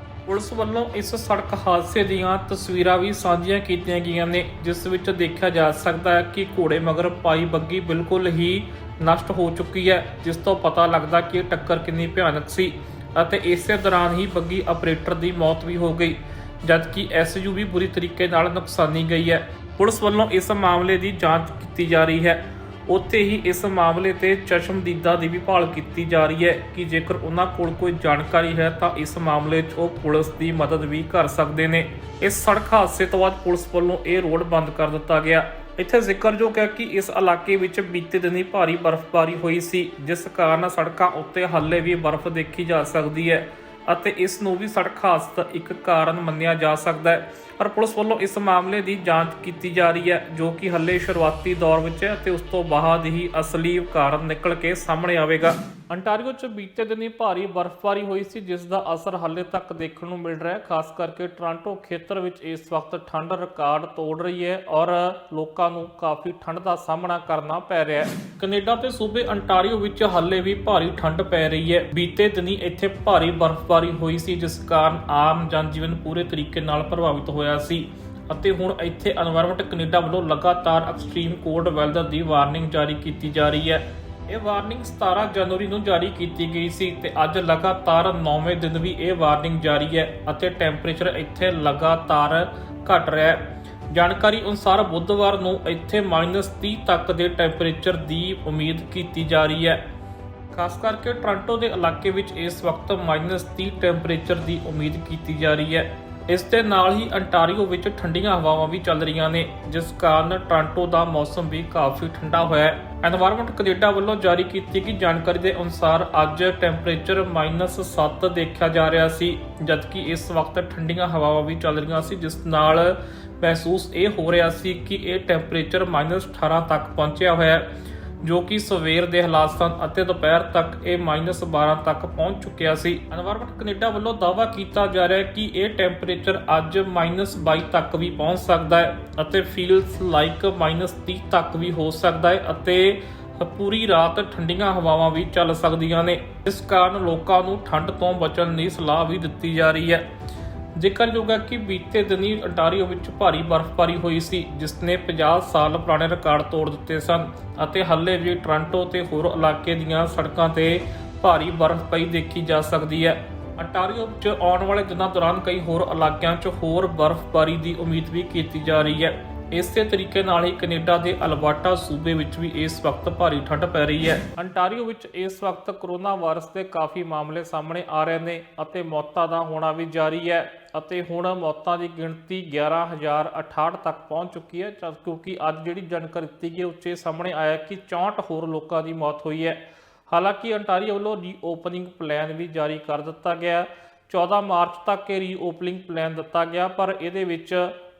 ਪੁਲਿਸ ਵੱਲੋਂ ਇਸ ਸੜਕ ਹਾਦਸੇ ਦੀਆਂ ਤਸਵੀਰਾਂ ਵੀ ਸਾਂਝੀਆਂ ਕੀਤੀਆਂ ਗਈਆਂ ਨੇ, ਜਿਸ ਵਿੱਚ ਦੇਖਿਆ ਜਾ ਸਕਦਾ ਹੈ ਕਿ ਘੋੜੇ ਮਗਰ ਪਾਈ ਬੱਗੀ ਬਿਲਕੁਲ ਹੀ ਨਸ਼ਟ ਹੋ ਚੁੱਕੀ ਹੈ, ਜਿਸ ਤੋਂ ਪਤਾ ਲੱਗਦਾ ਕਿ ਇਹ ਟੱਕਰ ਕਿੰਨੀ ਭਿਆਨਕ ਸੀ ਅਤੇ ਇਸੇ ਦੌਰਾਨ ਹੀ ਬੱਗੀ ਆਪਰੇਟਰ ਦੀ ਮੌਤ ਵੀ ਹੋ ਗਈ, ਜਦਕਿ SUV ਬੁਰੀ ਤਰੀਕੇ ਨਾਲ ਨੁਕਸਾਨੀ ਗਈ ਹੈ। ਪੁਲਿਸ ਵੱਲੋਂ ਇਸ ਮਾਮਲੇ ਦੀ ਜਾਂਚ ਕੀਤੀ ਜਾ ਰਹੀ ਹੈ। ਉੱਥੇ ਹੀ ਇਸ ਮਾਮਲੇ ਤੇ ਚਸ਼ਮਦੀਦਾਂ ਦੀ ਵੀ ਭਾਲ ਕੀਤੀ ਜਾ ਰਹੀ ਹੈ ਕਿ ਜੇਕਰ ਉਹਨਾਂ ਕੋਲ ਕੋਈ ਜਾਣਕਾਰੀ ਹੈ ਤਾਂ ਇਸ ਮਾਮਲੇ 'ਚ ਉਹ ਪੁਲਿਸ ਦੀ ਮਦਦ ਵੀ ਕਰ ਸਕਦੇ ਨੇ। ਇਸ ਸੜਕ ਹਾਦਸੇ ਤੋਂ ਬਾਅਦ ਪੁਲਿਸ ਵੱਲੋਂ ਇਹ ਰੋਡ ਬੰਦ ਕਰ ਦਿੱਤਾ ਗਿਆ। ਇੱਥੇ ਜ਼ਿਕਰਯੋਗ ਹੈ ਕਿ ਇਸ ਇਲਾਕੇ ਵਿੱਚ ਬੀਤੇ ਦਿਨੀ ਭਾਰੀ ਬਰਫ਼ਬਾਰੀ ਹੋਈ ਸੀ, ਜਿਸ ਕਾਰਨ ਸੜਕਾਂ ਉੱਤੇ ਹਾਲੇ ਵੀ ਬਰਫ਼ ਦੇਖੀ ਜਾ ਸਕਦੀ ਹੈ ਅਤੇ ਇਸ ਨੂੰ ਵੀ ਸੜਕ ਹਾਦਸੇ ਦਾ ਇੱਕ ਕਾਰਨ ਮੰਨਿਆ ਜਾ ਸਕਦਾ ਹੈ। ਪਰ ਪੁਲਿਸ ਵੱਲੋਂ ਇਸ ਮਾਮਲੇ ਦੀ ਜਾਂਚ ਕੀਤੀ ਜਾ ਰਹੀ ਹੈ, ਜੋ ਕਿ ਹਾਲੇ ਸ਼ੁਰੂਆਤੀ ਦੌਰ ਵਿੱਚ ਹੈ ਅਤੇ ਉਸ ਤੋਂ ਬਾਅਦ ਹੀ ਅਸਲੀ ਕਾਰਨ ਨਿਕਲ ਕੇ ਸਾਹਮਣੇ ਆਵੇਗਾ। ਅੰਟਾਰੀਓ 'ਚ ਬੀਤੇ ਦਿਨੀ ਭਾਰੀ ਬਰਫ਼ਬਾਰੀ ਹੋਈ ਸੀ, ਜਿਸ ਦਾ ਅਸਰ ਹਾਲੇ ਤੱਕ ਦੇਖਣ ਨੂੰ ਮਿਲ ਰਿਹਾ ਹੈ। ਖਾਸ ਕਰਕੇ ਟੋਰਾਂਟੋ ਖੇਤਰ ਵਿੱਚ ਇਸ ਵਕਤ ਠੰਡ ਰਿਕਾਰਡ ਤੋੜ ਰਹੀ ਹੈ ਔਰ ਲੋਕਾਂ ਨੂੰ ਕਾਫੀ ਠੰਡ ਦਾ ਸਾਹਮਣਾ ਕਰਨਾ ਪੈ ਰਿਹਾ ਹੈ। ਕੈਨੇਡਾ ਤੇ ਸੂਬੇ ਅੰਟਾਰੀਓ ਵਿੱਚ ਹਾਲੇ ਵੀ ਭਾਰੀ ਠੰਡ ਪੈ ਰਹੀ ਹੈ। ਬੀਤੇ ਦਿਨੀ ਇੱਥੇ ਭਾਰੀ ਬਰਫ਼ਬਾਰੀ ਹੋਈ ਸੀ, ਜਿਸ ਕਾਰਨ ਆਮ ਜਨਜੀਵਨ ਪੂਰੇ ਤਰੀਕੇ ਨਾਲ ਪ੍ਰਭਾਵਿਤ ਹੋਇਆ ਸੀ ਅਤੇ ਹੁਣ ਇੱਥੇ ਐਨਵਾਇਰਨਮੈਂਟ ਕੈਨੇਡਾ ਵੱਲੋਂ ਲਗਾਤਾਰ ਐਕਸਟ੍ਰੀਮ ਕੋਲਡ ਵੈਦਰ ਦੀ ਵਾਰਨਿੰਗ ਜਾਰੀ ਕੀਤੀ ਜਾ ਰਹੀ ਹੈ। ਇਹ ਵਾਰਨਿੰਗ 17 ਜਨਵਰੀ ਨੂੰ ਜਾਰੀ ਕੀਤੀ ਗਈ ਸੀ ਤੇ ਅੱਜ ਲਗਾਤਾਰ 9ਵੇਂ ਦਿਨ ਵੀ ਇਹ ਵਾਰਨਿੰਗ ਜਾਰੀ ਹੈ ਅਤੇ ਟੈਂਪਰੇਚਰ ਇੱਥੇ ਲਗਾਤਾਰ ਘਟ ਰਿਹਾ ਹੈ। ਜਾਣਕਾਰੀ ਅਨੁਸਾਰ ਬੁੱਧਵਾਰ ਨੂੰ ਇੱਥੇ -30 ਤੱਕ ਦੇ ਟੈਂਪਰੇਚਰ ਦੀ ਉਮੀਦ ਕੀਤੀ ਜਾ ਰਹੀ ਹੈ। ਖਾਸ ਕਰਕੇ ਟੋਰਾਂਟੋ ਦੇ ਇਲਾਕੇ ਵਿੱਚ ਇਸ ਵਕਤ -30 ਟੈਂਪਰੇਚਰ ਦੀ ਉਮੀਦ ਕੀਤੀ ਜਾ ਰਹੀ ਹੈ। ਇਸ ਦੇ ਨਾਲ ਹੀ ਅੰਟਾਰੀਓ ਵਿੱਚ ਠੰਡੀਆਂ ਹਵਾਵਾਂ ਵੀ ਚੱਲ ਰਹੀਆਂ ਨੇ, ਜਿਸ ਕਾਰਨ ਟੋਰਾਂਟੋ ਦਾ ਮੌਸਮ ਵੀ ਕਾਫੀ ਠੰਡਾ ਹੋਇਆ ਹੈ। ਐਨਵਾਇਰਨਮੈਂਟ ਕੈਨੇਡਾ ਵੱਲੋਂ ਜਾਰੀ ਕੀਤੀ ਗਈ ਜਾਣਕਾਰੀ ਦੇ ਅਨੁਸਾਰ ਅੱਜ ਟੈਂਪਰੇਚਰ -7 ਦੇਖਿਆ ਜਾ ਰਿਹਾ ਸੀ, ਜਦਕਿ ਇਸ ਵਕਤ ਠੰਡੀਆਂ ਹਵਾਵਾਂ ਵੀ ਚੱਲ ਰਹੀਆਂ ਸੀ, ਜਿਸ ਨਾਲ ਮਹਿਸੂਸ ਇਹ ਹੋ ਰਿਹਾ ਸੀ ਕਿ ਇਹ ਟੈਂਪਰੇਚਰ -18 ਤੱਕ ਪਹੁੰਚਿਆ ਹੋਇਆ ਹੈ, ਜੋ ਕਿ ਸਵੇਰ ਦੇ ਹਾਲਾਤ ਸਨ ਅਤੇ ਦੁਪਹਿਰ ਤੱਕ ਇਹ -12 ਤੱਕ ਪਹੁੰਚ ਚੁੱਕਿਆ ਸੀ। ਐਨਵਾਇਰਨਮੈਂਟ ਕੈਨੇਡਾ ਵੱਲੋਂ ਦਾਅਵਾ ਕੀਤਾ ਜਾ ਰਿਹਾ ਹੈ ਕਿ ਇਹ ਟੈਂਪਰੇਚਰ ਅੱਜ -22 ਤੱਕ ਵੀ ਪਹੁੰਚ ਸਕਦਾ ਹੈ ਅਤੇ ਫੀਲਸ ਲਾਈਕ -30 ਤੱਕ ਵੀ ਹੋ ਸਕਦਾ ਹੈ ਅਤੇ ਪੂਰੀ ਰਾਤ ਠੰਡੀਆਂ ਹਵਾਵਾਂ ਵੀ ਚੱਲ ਸਕਦੀਆਂ ਨੇ। ਇਸ ਕਾਰਨ ਲੋਕਾਂ ਨੂੰ ਠੰਡ ਤੋਂ ਬਚਣ ਦੀ ਸਲਾਹ ਵੀ ਦਿੱਤੀ ਜਾ ਰਹੀ ਹੈ। ਜ਼ਿਕਰਯੋਗ ਹੈ ਕਿ ਬੀਤੇ ਦਿਨੀ ਅੰਟਾਰੀਓ ਵਿੱਚ ਭਾਰੀ ਬਰਫ਼ਬਾਰੀ ਹੋਈ ਸੀ, ਜਿਸ ਨੇ 50 ਸਾਲ ਪੁਰਾਣੇ ਰਿਕਾਰਡ ਤੋੜ ਦਿੱਤੇ ਸਨ ਅਤੇ ਹਾਲੇ ਵੀ ਟੋਰਾਂਟੋ ਤੇ ਹੋਰ ਇਲਾਕੇ ਦੀਆਂ ਸੜਕਾਂ ਤੇ ਭਾਰੀ ਬਰਫ਼ ਪਈ ਦੇਖੀ ਜਾ ਸਕਦੀ ਹੈ। ਅੰਟਾਰੀਓ ਵਿੱਚ ਆਉਣ ਵਾਲੇ ਦਿਨਾਂ ਦੌਰਾਨ ਕਈ ਹੋਰ ਇਲਾਕਿਆਂ 'ਚ ਹੋਰ ਬਰਫ਼ਬਾਰੀ ਦੀ ਉਮੀਦ ਵੀ ਕੀਤੀ ਜਾ ਰਹੀ ਹੈ। ਇਸੇ ਤਰੀਕੇ ਨਾਲ ਹੀ ਕੈਨੇਡਾ ਦੇ ਅਲਬਰਟਾ ਸੂਬੇ ਵਿੱਚ ਵੀ ਇਸ ਵਕਤ ਭਾਰੀ ਠੰਡ ਪੈ ਰਹੀ ਹੈ। ਅੰਟਾਰੀਓ ਵਿੱਚ ਇਸ ਵਕਤ ਕੋਰੋਨਾ ਵਾਇਰਸ ਦੇ ਕਾਫੀ ਮਾਮਲੇ ਸਾਹਮਣੇ ਆ ਰਹੇ ਨੇ ਅਤੇ ਮੌਤਾਂ ਦਾ ਹੋਣਾ ਵੀ ਜਾਰੀ ਹੈ ਅਤੇ ਹੁਣ ਮੌਤਾਂ ਦੀ ਗਿਣਤੀ 11,068 ਤੱਕ ਪਹੁੰਚ ਚੁੱਕੀ ਹੈ, ਕਿਉਂਕਿ ਅੱਜ ਜਿਹੜੀ ਜਾਣਕਾਰੀ ਦਿੱਤੀ ਗਈ ਉੱਚ ਸਾਹਮਣੇ ਆਇਆ ਕਿ 64 ਹੋਰ ਲੋਕਾਂ ਦੀ ਮੌਤ ਹੋਈ ਹੈ। ਹਾਲਾਂਕਿ ਅੰਟਾਰੀਓ ਵੱਲੋਂ ਰੀਓਪਨਿੰਗ ਪਲਾਨ ਵੀ ਜਾਰੀ ਕਰ ਦਿੱਤਾ ਗਿਆ। 14 ਮਾਰਚ ਤੱਕ ਇਹ ਰੀਓਪਨਿੰਗ ਪਲਾਨ ਦਿੱਤਾ ਗਿਆ, ਪਰ ਇਹਦੇ ਵਿੱਚ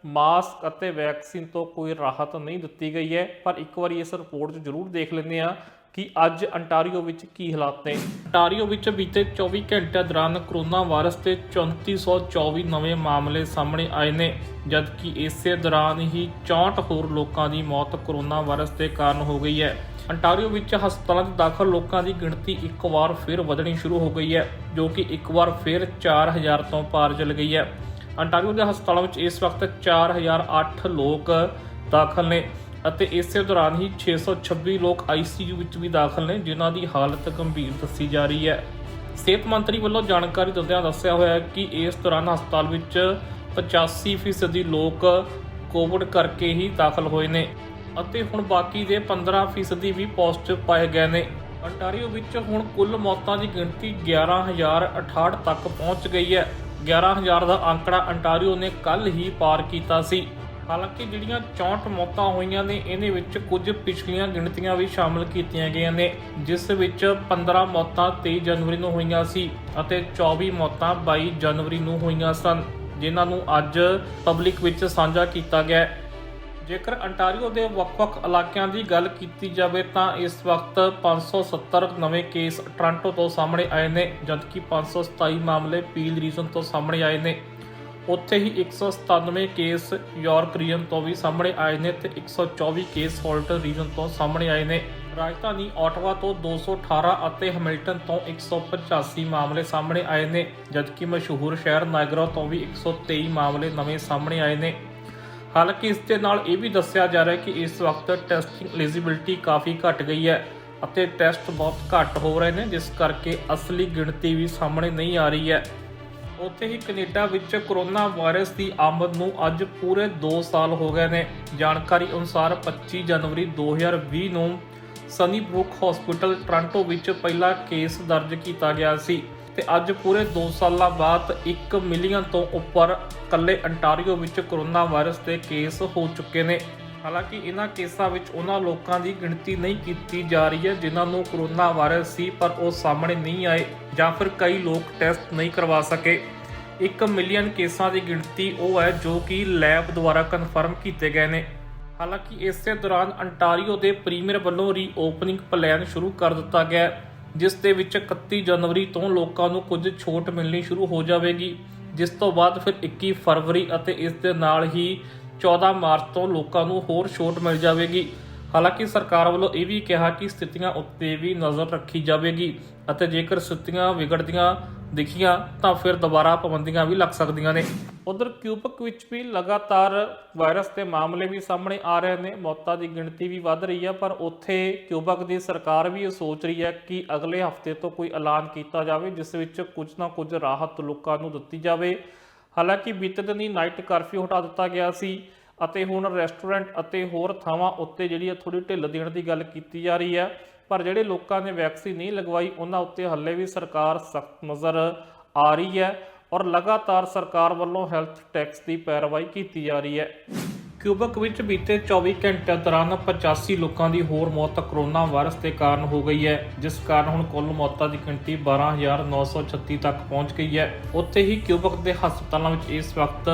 ਮਾਸਕ ਅਤੇ ਵੈਕਸੀਨ ਤੋਂ ਕੋਈ ਰਾਹਤ ਨਹੀਂ ਦਿੱਤੀ ਗਈ ਹੈ। ਪਰ ਇੱਕ ਵਾਰੀ ਇਸ ਰਿਪੋਰਟ 'ਚ ਜ਼ਰੂਰ ਦੇਖ ਲੈਂਦੇ ਹਾਂ ਕਿ ਅੱਜ ਅੰਟਾਰੀਓ ਵਿੱਚ ਕੀ ਹਾਲਾਤ ਨੇ। ਅੰਟਾਰੀਓ ਵਿੱਚ ਬੀਤੇ 24 ਘੰਟਿਆਂ ਦੌਰਾਨ ਕੋਰੋਨਾ ਵਾਇਰਸ ਦੇ 3424 ਨਵੇਂ ਮਾਮਲੇ ਸਾਹਮਣੇ ਆਏ ਨੇ, ਜਦਕਿ ਇਸੇ ਦੌਰਾਨ ਹੀ 64 ਹੋਰ ਲੋਕਾਂ ਦੀ ਮੌਤ ਕੋਰੋਨਾ ਵਾਇਰਸ ਦੇ ਕਾਰਨ ਹੋ ਗਈ ਹੈ। ਅੰਟਾਰੀਓ ਵਿੱਚ ਹਸਪਤਾਲਾਂ 'ਚ ਦਾਖਲ ਲੋਕਾਂ ਦੀ ਗਿਣਤੀ ਇੱਕ ਵਾਰ ਫਿਰ ਵਧਣੀ ਸ਼ੁਰੂ ਹੋ ਗਈ ਹੈ, ਜੋ ਕਿ ਇੱਕ ਵਾਰ ਫਿਰ 4000 ਤੋਂ ਪਾਰ ਚਲ ਗਈ ਹੈ। ਅੰਟਾਰੀਓ ਦੇ ਹਸਪਤਾਲਾਂ ਵਿੱਚ ਇਸ ਵਕਤ 4008 ਲੋਕ ਦਾਖਲ ਨੇ ਅਤੇ ਇਸੇ ਦੌਰਾਨ ਹੀ 626 ਲੋਕ ICU ਵਿੱਚ ਵੀ ਦਾਖਲ ਨੇ, ਜਿਨ੍ਹਾਂ ਦੀ ਹਾਲਤ ਗੰਭੀਰ ਦੱਸੀ ਜਾ ਰਹੀ ਹੈ। ਸਿਹਤ ਮੰਤਰੀ ਵੱਲੋਂ ਜਾਣਕਾਰੀ ਦਿੰਦਿਆਂ ਦੱਸਿਆ ਹੋਇਆ ਹੈ ਕਿ ਇਸ ਦੌਰਾਨ ਹਸਪਤਾਲ ਵਿੱਚ 85% ਲੋਕ ਕੋਵਿਡ ਕਰਕੇ ਹੀ ਦਾਖਲ ਹੋਏ ਨੇ ਅਤੇ ਹੁਣ ਬਾਕੀ ਦੇ 15% ਵੀ ਪੋਜ਼ਿਟਿਵ ਪਾਏ ਗਏ ਨੇ। ਅੰਟਾਰੀਓ ਵਿੱਚ ਹੁਣ ਕੁੱਲ ਮੌਤਾਂ ਦੀ ਗਿਣਤੀ 11,068 ਤੱਕ ਪਹੁੰਚ ਗਈ ਹੈ। 11,000 ਦਾ ਅੰਕੜਾ ਅੰਟਾਰੀਓ ਨੇ ਕੱਲ ਹੀ ਪਾਰ ਕੀਤਾ ਸੀ। ਹਾਲਾਂਕਿ ਜਿਹੜੀਆਂ 64 ਮੌਤਾਂ ਹੋਈਆਂ ਨੇ, ਇਹਦੇ ਵਿੱਚ ਕੁਝ ਪਿਛਲੀਆਂ ਗਿਣਤੀਆਂ ਵੀ ਸ਼ਾਮਲ ਕੀਤੀਆਂ ਗਈਆਂ ਨੇ, ਜਿਸ ਵਿੱਚ 15 ਮੌਤਾਂ 23 ਜਨਵਰੀ ਨੂੰ ਹੋਈਆਂ ਸੀ ਅਤੇ 24 ਮੌਤਾਂ 22 ਜਨਵਰੀ ਨੂੰ ਹੋਈਆਂ ਸਨ, ਜਿਨ੍ਹਾਂ ਨੂੰ ਅੱਜ ਪਬਲਿਕ ਵਿੱਚ ਸਾਂਝਾ ਕੀਤਾ ਗਿਆ। ਜੇਕਰ ਅੰਟਾਰੀਓ ਦੇ ਵੱਖ-ਵੱਖ ਇਲਾਕਿਆਂ ਦੀ ਗੱਲ ਕੀਤੀ ਜਾਵੇ ਤਾਂ ਇਸ ਵਕਤ 570 ਨਵੇਂ ਕੇਸ ਟੋਰਾਂਟੋ ਤੋਂ ਸਾਹਮਣੇ ਆਏ ਨੇ, ਜਦਕਿ 527 ਮਾਮਲੇ ਪੀਲ ਰੀਜਨ ਤੋਂ ਸਾਹਮਣੇ ਆਏ ਨੇ। ਉੱਥੇ ਹੀ 197 ਕੇਸ ਯਾਰਕ ਰੀਜਨ ਤੋਂ ਵੀ ਸਾਹਮਣੇ ਆਏ ਨੇ ਤੇ 124 ਕੇਸ ਹੋਲਟਨ ਰੀਜਨ ਤੋਂ ਸਾਹਮਣੇ ਆਏ ਨੇ। ਰਾਜਧਾਨੀ ਆਟਵਾ ਤੋਂ 218 ਅਤੇ ਹੈਮਿਲਟਨ ਤੋਂ 185 ਮਾਮਲੇ ਸਾਹਮਣੇ ਆਏ ਨੇ, ਜਦਕਿ ਮਸ਼ਹੂਰ ਸ਼ਹਿਰ ਨਾਇਗਰਾ ਤੋਂ ਵੀ 123 ਮਾਮਲੇ ਨਵੇਂ ਸਾਹਮਣੇ ਆਏ ਨੇ। ਹਾਲਾਂਕਿ ਇਸ ਦੇ ਨਾਲ ਇਹ ਵੀ ਦੱਸਿਆ ਜਾ ਰਿਹਾ ਹੈ ਕਿ ਇਸ ਵਕਤ ਟੈਸਟਿੰਗ ਐਲੀਜੀਬਿਲਟੀ ਕਾਫੀ ਘਟ ਗਈ ਹੈ ਅਤੇ ਟੈਸਟ ਬਹੁਤ ਘੱਟ ਹੋ ਰਹੇ ਨੇ, ਜਿਸ ਕਰਕੇ ਅਸਲੀ ਗਿਣਤੀ ਵੀ ਸਾਹਮਣੇ ਨਹੀਂ ਆ ਰਹੀ ਹੈ। ਉੱਥੇ ਹੀ ਕੈਨੇਡਾ ਵਿੱਚ ਕੋਰੋਨਾ ਵਾਇਰਸ ਦੀ ਆਮਦ ਨੂੰ ਅੱਜ ਪੂਰੇ 2 ਸਾਲ ਹੋ ਗਏ ਨੇ। ਜਾਣਕਾਰੀ ਅਨੁਸਾਰ 25 ਜਨਵਰੀ 2020 ਨੂੰ ਸਨੀਬਰੁਕ ਹਸਪੀਟਲ ਟੋਰਾਂਟੋ ਵਿੱਚ ਪਹਿਲਾ ਕੇਸ ਦਰਜ ਕੀਤਾ ਗਿਆ ਸੀ ਤੇ ਅੱਜ ਪੂਰੇ 2 ਸਾਲਾਂ ਬਾਅਦ 1 ਮਿਲੀਅਨ ਤੋਂ ਉੱਪਰ ਇਕੱਲੇ ਅੰਟਾਰੀਓ ਵਿੱਚ ਕੋਰੋਨਾ ਵਾਇਰਸ ਦੇ ਕੇਸ ਹੋ ਚੁੱਕੇ ਨੇ। ਹਾਲਾਂਕਿ ਇਹਨਾਂ ਕੇਸਾਂ ਵਿੱਚ ਉਹਨਾਂ ਲੋਕਾਂ ਦੀ ਗਿਣਤੀ ਨਹੀਂ ਕੀਤੀ ਜਾ ਰਹੀ ਹੈ ਜਿਨ੍ਹਾਂ ਨੂੰ ਕੋਰੋਨਾ ਵਾਇਰਸ ਸੀ ਪਰ ਉਹ ਸਾਹਮਣੇ ਨਹੀਂ ਆਏ ਜਾਂ ਫਿਰ ਕਈ ਲੋਕ ਟੈਸਟ ਨਹੀਂ ਕਰਵਾ ਸਕੇ। 1 ਮਿਲੀਅਨ ਕੇਸਾਂ ਦੀ ਗਿਣਤੀ ਉਹ ਹੈ ਜੋ ਕਿ ਲੈਬ ਦੁਆਰਾ ਕਨਫਰਮ ਕੀਤੇ ਗਏ ਨੇ। ਹਾਲਾਂਕਿ ਇਸੇ ਦੌਰਾਨ ਅੰਟਾਰੀਓ ਦੇ ਪ੍ਰੀਮੀਅਰ ਵੱਲੋਂ ਰੀਓਪਨਿੰਗ ਪਲਾਨ ਸ਼ੁਰੂ ਕਰ ਦਿੱਤਾ ਗਿਆ, ਜਿਸ ਦੇ ਵਿੱਚ 31 ਜਨਵਰੀ ਤੋਂ ਲੋਕਾਂ ਨੂੰ ਕੁਝ ਛੋਟ ਮਿਲਣੀ ਸ਼ੁਰੂ ਹੋ ਜਾਵੇਗੀ, ਜਿਸ ਤੋਂ ਬਾਅਦ ਫਿਰ 21 ਫਰਵਰੀ ਅਤੇ ਇਸ ਦੇ ਨਾਲ ਹੀ 14 ਮਾਰਚ ਤੋਂ ਲੋਕਾਂ ਨੂੰ ਹੋਰ ਛੋਟ ਮਿਲ ਜਾਵੇਗੀ। ਹਾਲਾਂਕਿ ਸਰਕਾਰ ਵੱਲੋਂ ਇਹ ਵੀ ਕਿਹਾ ਕਿ ਸਥਿਤੀਆਂ ਉੱਤੇ ਵੀ ਨਜ਼ਰ ਰੱਖੀ ਜਾਵੇਗੀ ਅਤੇ ਜੇਕਰ ਸਥਿਤੀਆਂ ਵਿਗੜਦੀਆਂ ਦਿਖੀਆਂ ਤਾਂ ਫਿਰ ਦੁਬਾਰਾ ਪਾਬੰਦੀਆਂ ਵੀ ਲੱਗ ਸਕਦੀਆਂ ਨੇ। ਉਧਰ ਕਿਊਬਕ ਵਿੱਚ ਵੀ ਲਗਾਤਾਰ ਵਾਇਰਸ ਦੇ ਮਾਮਲੇ ਵੀ ਸਾਹਮਣੇ ਆ ਰਹੇ ਨੇ, ਮੌਤਾਂ ਦੀ ਗਿਣਤੀ ਵੀ ਵੱਧ ਰਹੀ ਹੈ, ਪਰ ਉੱਥੇ ਕਿਊਬਕ ਦੀ ਸਰਕਾਰ ਵੀ ਇਹ ਸੋਚ ਰਹੀ ਹੈ ਕਿ ਅਗਲੇ ਹਫ਼ਤੇ ਤੋਂ ਕੋਈ ਐਲਾਨ ਕੀਤਾ ਜਾਵੇ ਜਿਸ ਵਿੱਚ ਕੁਝ ਨਾ ਕੁਝ ਰਾਹਤ ਲੋਕਾਂ ਨੂੰ ਦਿੱਤੀ ਜਾਵੇ। ਹਾਲਾਂਕਿ ਬੀਤੇ ਦਿਨ ਹੀ ਨਾਈਟ ਕਰਫਿਊ ਹਟਾ ਦਿੱਤਾ ਗਿਆ ਸੀ ਅਤੇ ਹੁਣ ਰੈਸਟੋਰੈਂਟ ਅਤੇ ਹੋਰ ਥਾਵਾਂ ਉੱਤੇ ਜਿਹੜੀ ਹੈ ਥੋੜੀ ਢਿੱਲ ਦੇਣ ਦੀ ਗੱਲ ਕੀਤੀ ਜਾ ਰਹੀ ਹੈ, ਪਰ ਜਿਹੜੇ ਲੋਕਾਂ ਨੇ ਵੈਕਸੀਨ ਨਹੀਂ ਲਗਵਾਈ ਉਹਨਾਂ ਉੱਤੇ ਹੱਲੇ ਵੀ ਸਰਕਾਰ ਸਖਤ ਨਜ਼ਰ ਆ ਰਹੀ ਹੈ ਔਰ ਲਗਾਤਾਰ ਸਰਕਾਰ ਵੱਲੋਂ ਹੈਲਥ ਟੈਕਸ ਦੀ ਪੈਰਵਾਈ ਕੀਤੀ ਜਾ ਰਹੀ ਹੈ। ਕਿਊਬਕ ਵਿੱਚ ਬੀਤੇ 24 ਘੰਟਿਆਂ ਦੌਰਾਨ 85 ਲੋਕਾਂ ਦੀ ਹੋਰ ਮੌਤ ਕਰੋਨਾ ਵਾਇਰਸ ਦੇ ਕਾਰਨ ਹੋ ਗਈ ਹੈ, ਜਿਸ ਕਾਰਨ ਹੁਣ ਕੁੱਲ ਮੌਤਾਂ ਦੀ ਗਿਣਤੀ 12,936 ਤੱਕ ਪਹੁੰਚ ਗਈ ਹੈ। ਉੱਥੇ ਹੀ ਕਿਊਬਕ ਦੇ ਹਸਪਤਾਲਾਂ ਵਿੱਚ ਇਸ ਵਕਤ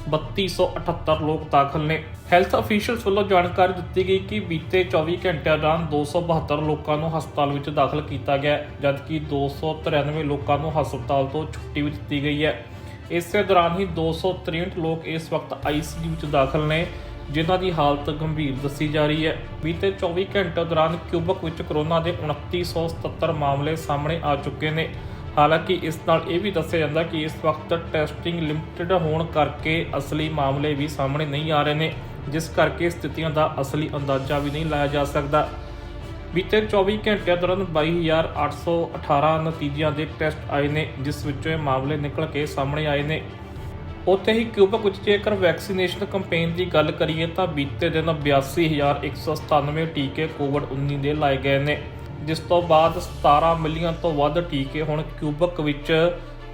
3278 ਲੋਕ ਦਾਖਲ ਨੇ। ਹੈਲਥ ਅਫੀਸ਼ੀਅਲਸ ਵੱਲੋਂ ਜਾਣਕਾਰੀ ਦਿੱਤੀ ਗਈ ਕਿ ਬੀਤੇ 24 ਘੰਟਿਆਂ ਦੌਰਾਨ 272 ਲੋਕਾਂ ਨੂੰ ਹਸਪਤਾਲ ਵਿੱਚ ਦਾਖਲ ਕੀਤਾ ਗਿਆ, ਜਦਕਿ 293 ਲੋਕਾਂ ਨੂੰ ਹਸਪਤਾਲ ਤੋਂ ਛੁੱਟੀ ਵੀ ਦਿੱਤੀ ਗਈ ਹੈ। ਇਸੇ ਦੌਰਾਨ ਹੀ 263 ਲੋਕ ਇਸ ਵਕਤ ਆਈਸੀਯੂ ਵਿੱਚ ਦਾਖਲ ਨੇ, ਜਿਨ੍ਹਾਂ ਦੀ ਹਾਲਤ ਗੰਭੀਰ ਦੱਸੀ ਜਾ ਰਹੀ ਹੈ। ਬੀਤੇ 24 ਘੰਟਿਆਂ ਦੌਰਾਨ ਕਿਊਬਕ ਵਿੱਚ ਕੋਰੋਨਾ ਦੇ 2977 ਮਾਮਲੇ ਸਾਹਮਣੇ ਆ ਚੁੱਕੇ ਨੇ। ਹਾਲਾਂਕਿ ਇਸ ਨਾਲ ਇਹ ਵੀ ਦੱਸਿਆ ਜਾਂਦਾ ਕਿ ਇਸ ਵਕਤ ਟੈਸਟਿੰਗ ਲਿਮਟਿਡ ਹੋਣ ਕਰਕੇ ਅਸਲੀ ਮਾਮਲੇ ਵੀ ਸਾਹਮਣੇ ਨਹੀਂ ਆ ਰਹੇ ਨੇ, ਜਿਸ ਕਰਕੇ ਸਥਿਤੀਆਂ ਦਾ ਅਸਲੀ ਅੰਦਾਜ਼ਾ ਵੀ ਨਹੀਂ ਲਾਇਆ ਜਾ ਸਕਦਾ। ਬੀਤੇ 24 ਘੰਟਿਆਂ ਦੌਰਾਨ 22,818 ਨਤੀਜਿਆਂ ਦੇ ਟੈਸਟ ਆਏ ਨੇ, ਜਿਸ ਵਿੱਚੋਂ ਇਹ ਮਾਮਲੇ ਨਿਕਲ ਕੇ ਸਾਹਮਣੇ ਆਏ ਨੇ। ਉੱਥੇ ਹੀ ਕਿਊਬਕ ਵਿੱਚ ਜੇਕਰ ਵੈਕਸੀਨੇਸ਼ਨ ਕੰਪੇਨ ਦੀ ਗੱਲ ਕਰੀਏ ਤਾਂ ਬੀਤੇ ਦਿਨ 82,197 ਟੀਕੇ ਕੋਵਿਡ-19 ਦੇ ਲਾਏ ਗਏ ਨੇ, ਜਿਸ ਤੋਂ ਬਾਅਦ 17 ਮਿਲੀਅਨ ਤੋਂ ਵੱਧ ਟੀਕੇ ਹੁਣ ਕਿਊਬਕ ਵਿੱਚ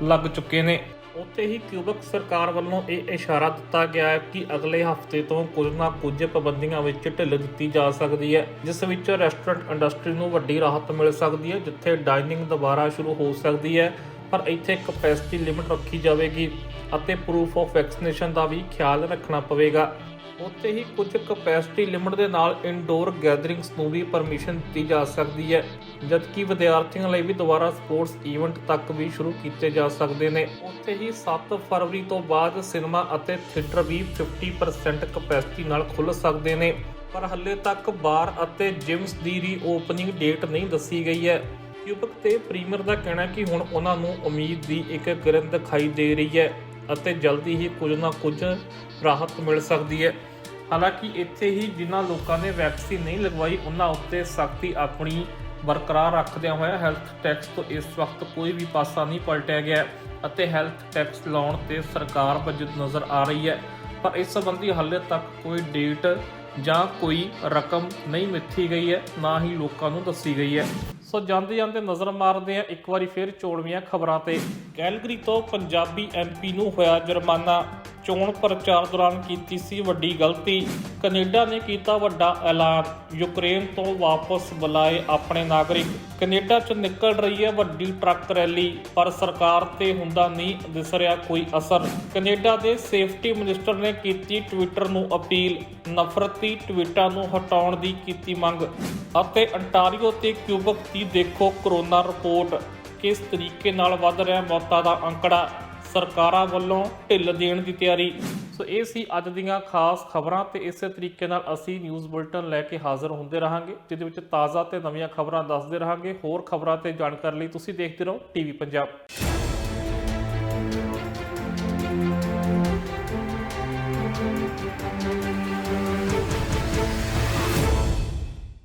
ਲੱਗ ਚੁੱਕੇ ਨੇ। ਉੱਥੇ ਹੀ ਕਿਊਬਕ ਸਰਕਾਰ ਵੱਲੋਂ ਇਹ ਇਸ਼ਾਰਾ ਦਿੱਤਾ ਗਿਆ ਹੈ ਕਿ ਅਗਲੇ ਹਫ਼ਤੇ ਤੋਂ ਕੁਝ ਨਾ ਕੁਝ ਪਾਬੰਦੀਆਂ ਵਿੱਚ ਢਿੱਲ ਦਿੱਤੀ ਜਾ ਸਕਦੀ ਹੈ, ਜਿਸ ਵਿੱਚ ਰੈਸਟੋਰੈਂਟ ਇੰਡਸਟਰੀ ਨੂੰ ਵੱਡੀ ਰਾਹਤ ਮਿਲ ਸਕਦੀ ਹੈ, ਜਿੱਥੇ ਡਾਈਨਿੰਗ ਦੁਬਾਰਾ ਸ਼ੁਰੂ ਹੋ ਸਕਦੀ ਹੈ, ਪਰ ਇੱਥੇ ਕਪੈਸਿਟੀ ਲਿਮਿਟ ਰੱਖੀ ਜਾਵੇਗੀ ਅਤੇ ਪ੍ਰੂਫ ਆਫ ਵੈਕਸੀਨੇਸ਼ਨ ਦਾ ਵੀ ਖਿਆਲ ਰੱਖਣਾ ਪਵੇਗਾ। ਉੱਥੇ ਹੀ ਕੁਝ ਕਪੈਸਿਟੀ ਲਿਮਿਟ ਦੇ ਨਾਲ ਇਨਡੋਰ ਗੈਦਰਿੰਗਸ ਨੂੰ ਵੀ ਪਰਮਿਸ਼ਨ ਦਿੱਤੀ ਜਾ ਸਕਦੀ ਹੈ, ਜਦਕਿ ਵਿਦਿਆਰਥੀਆਂ ਲਈ ਵੀ ਦੁਬਾਰਾ ਸਪੋਰਟਸ ਇਵੈਂਟ ਤੱਕ ਵੀ ਸ਼ੁਰੂ ਕੀਤੇ ਜਾ ਸਕਦੇ ਨੇ। ਉੱਥੇ ਹੀ 7 ਫਰਵਰੀ ਤੋਂ ਬਾਅਦ ਸਿਨੇਮਾ ਅਤੇ ਥੀਏਟਰ ਵੀ 50% ਕਪੈਸਿਟੀ ਨਾਲ ਖੁੱਲ੍ਹ ਸਕਦੇ ਨੇ, ਪਰ ਹਾਲੇ ਤੱਕ ਬਾਰ ਅਤੇ ਜਿਮਸ ਦੀ ਰੀਓਪਨਿੰਗ ਡੇਟ ਨਹੀਂ ਦੱਸੀ ਗਈ ਹੈ। ਕਿਊਬਕ ਤੇ ਪ੍ਰੀਮੀਅਰ ਦਾ ਕਹਿਣਾ ਹੈ ਕਿ ਹੁਣ ਉਹਨਾਂ ਨੂੰ ਉਮੀਦ ਦੀ ਇੱਕ ਕਿਰਨ ਦਿਖਾਈ ਦੇ ਰਹੀ ਹੈ ਅਤੇ ਜਲਦੀ ਹੀ ਕੁਝ ਨਾ ਕੁਝ ਰਾਹਤ ਮਿਲ ਸਕਦੀ ਹੈ। ਹਾਲਾਂਕਿ ਇੱਥੇ ਹੀ ਜਿਨ੍ਹਾਂ ਲੋਕਾਂ ਨੇ ਵੈਕਸੀਨ ਨਹੀਂ ਲਗਵਾਈ ਉਹਨਾਂ ਉੱਤੇ ਸਖਤੀ ਆਪਣੀ ਬਰਕਰਾਰ ਰੱਖਦਿਆਂ ਹੋਇਆ ਹੈਲਥ ਟੈਕਸ ਤੋਂ ਇਸ ਵਕਤ ਕੋਈ ਵੀ ਪਾਸਾ ਨਹੀਂ ਪਲਟਿਆ ਗਿਆ ਅਤੇ ਹੈਲਥ ਟੈਕਸ ਲਾਉਣ ਤੇ ਸਰਕਾਰ ਵਜਦ ਨਜ਼ਰ ਆ ਰਹੀ ਹੈ, ਪਰ ਇਸ ਸੰਬੰਧੀ ਹਾਲੇ ਤੱਕ ਕੋਈ ਡੇਟ ਜਾਂ ਕੋਈ ਰਕਮ ਨਹੀਂ ਮਿੱਥੀ ਗਈ ਹੈ, ਨਾ ਹੀ ਲੋਕਾਂ ਨੂੰ ਦੱਸੀ ਗਈ ਹੈ। ਸੋ ਜਾਂਦੇ ਜਾਂਦੇ ਨਜ਼ਰ ਮਾਰਦੇ ਆ ਇੱਕ ਵਾਰੀ ਫਿਰ ਚੋਣਵੀਆਂ ਖਬਰਾਂ ਤੇ। ਕੈਲਗਰੀ ਤੋਂ ਪੰਜਾਬੀ ਐਮਪੀ ਨੂੰ ਹੋਇਆ ਜੁਰਮਾਨਾ, ਚੋਣ ਪ੍ਰਚਾਰ ਦੌਰਾਨ ਕੀਤੀ ਸੀ ਵੱਡੀ ਗਲਤੀ। ਕੈਨੇਡਾ ਨੇ ਕੀਤਾ ਵੱਡਾ ਐਲਾਨ, ਯੂਕਰੇਨ ਤੋਂ ਵਾਪਸ ਬੁਲਾਏ ਆਪਣੇ ਨਾਗਰਿਕ। ਕੈਨੇਡਾ 'ਚ ਨਿਕਲ ਰਹੀ ਹੈ ਵੱਡੀ ਟਰੱਕ ਰੈਲੀ, ਪਰ ਸਰਕਾਰ ਤੇ ਹੁੰਦਾ ਨਹੀਂ ਦਿਸ ਰਿਹਾ ਕੋਈ ਅਸਰ। ਕੈਨੇਡਾ ਦੇ ਸੇਫਟੀ ਮਿਨਿਸਟਰ ਨੇ ਕੀਤੀ ਟਵਿੱਟਰ ਨੂੰ ਅਪੀਲ, ਨਫ਼ਰਤੀ ਟਵੀਟਾਂ ਨੂੰ ਹਟਾਉਣ ਦੀ ਕੀਤੀ ਮੰਗ। ਅਤੇ ਅੰਟਾਰੀਓ ਤੇ ਕਿਊਬਕ ਦੀ ਦੇਖੋ ਕਰੋਨਾ ਰਿਪੋਰਟ, ਕਿਸ ਤਰੀਕੇ ਨਾਲ ਵੱਧ ਰਿਹਾ ਮੌਤਾਂ ਦਾ ਅੰਕੜਾ, ਸਰਕਾਰਾਂ ਵੱਲੋਂ ਢਿੱਲ ਦੇਣ ਦੀ ਤਿਆਰੀ। ਸੋ ਇਹ ਸੀ ਅੱਜ ਦੀਆਂ ਖਾਸ ਖਬਰਾਂ ਤੇ ਇਸੇ ਤਰੀਕੇ ਨਾਲ ਅਸੀਂ ਨਿਊਜ਼ ਬੁਲਟਨ ਲੈ ਕੇ ਹਾਜ਼ਰ ਹੁੰਦੇ ਰਹਾਂਗੇ, ਜਿਹਦੇ ਵਿੱਚ ਤਾਜ਼ਾ ਤੇ ਨਵੀਆਂ ਖਬਰਾਂ ਦੱਸਦੇ ਰਹਾਂਗੇ। ਹੋਰ ਖਬਰਾਂ ਤੇ ਜਾਣਕਾਰੀ ਲਈ ਤੁਸੀਂ ਦੇਖਦੇ ਰਹੋ ਟੀਵੀ ਪੰਜਾਬ।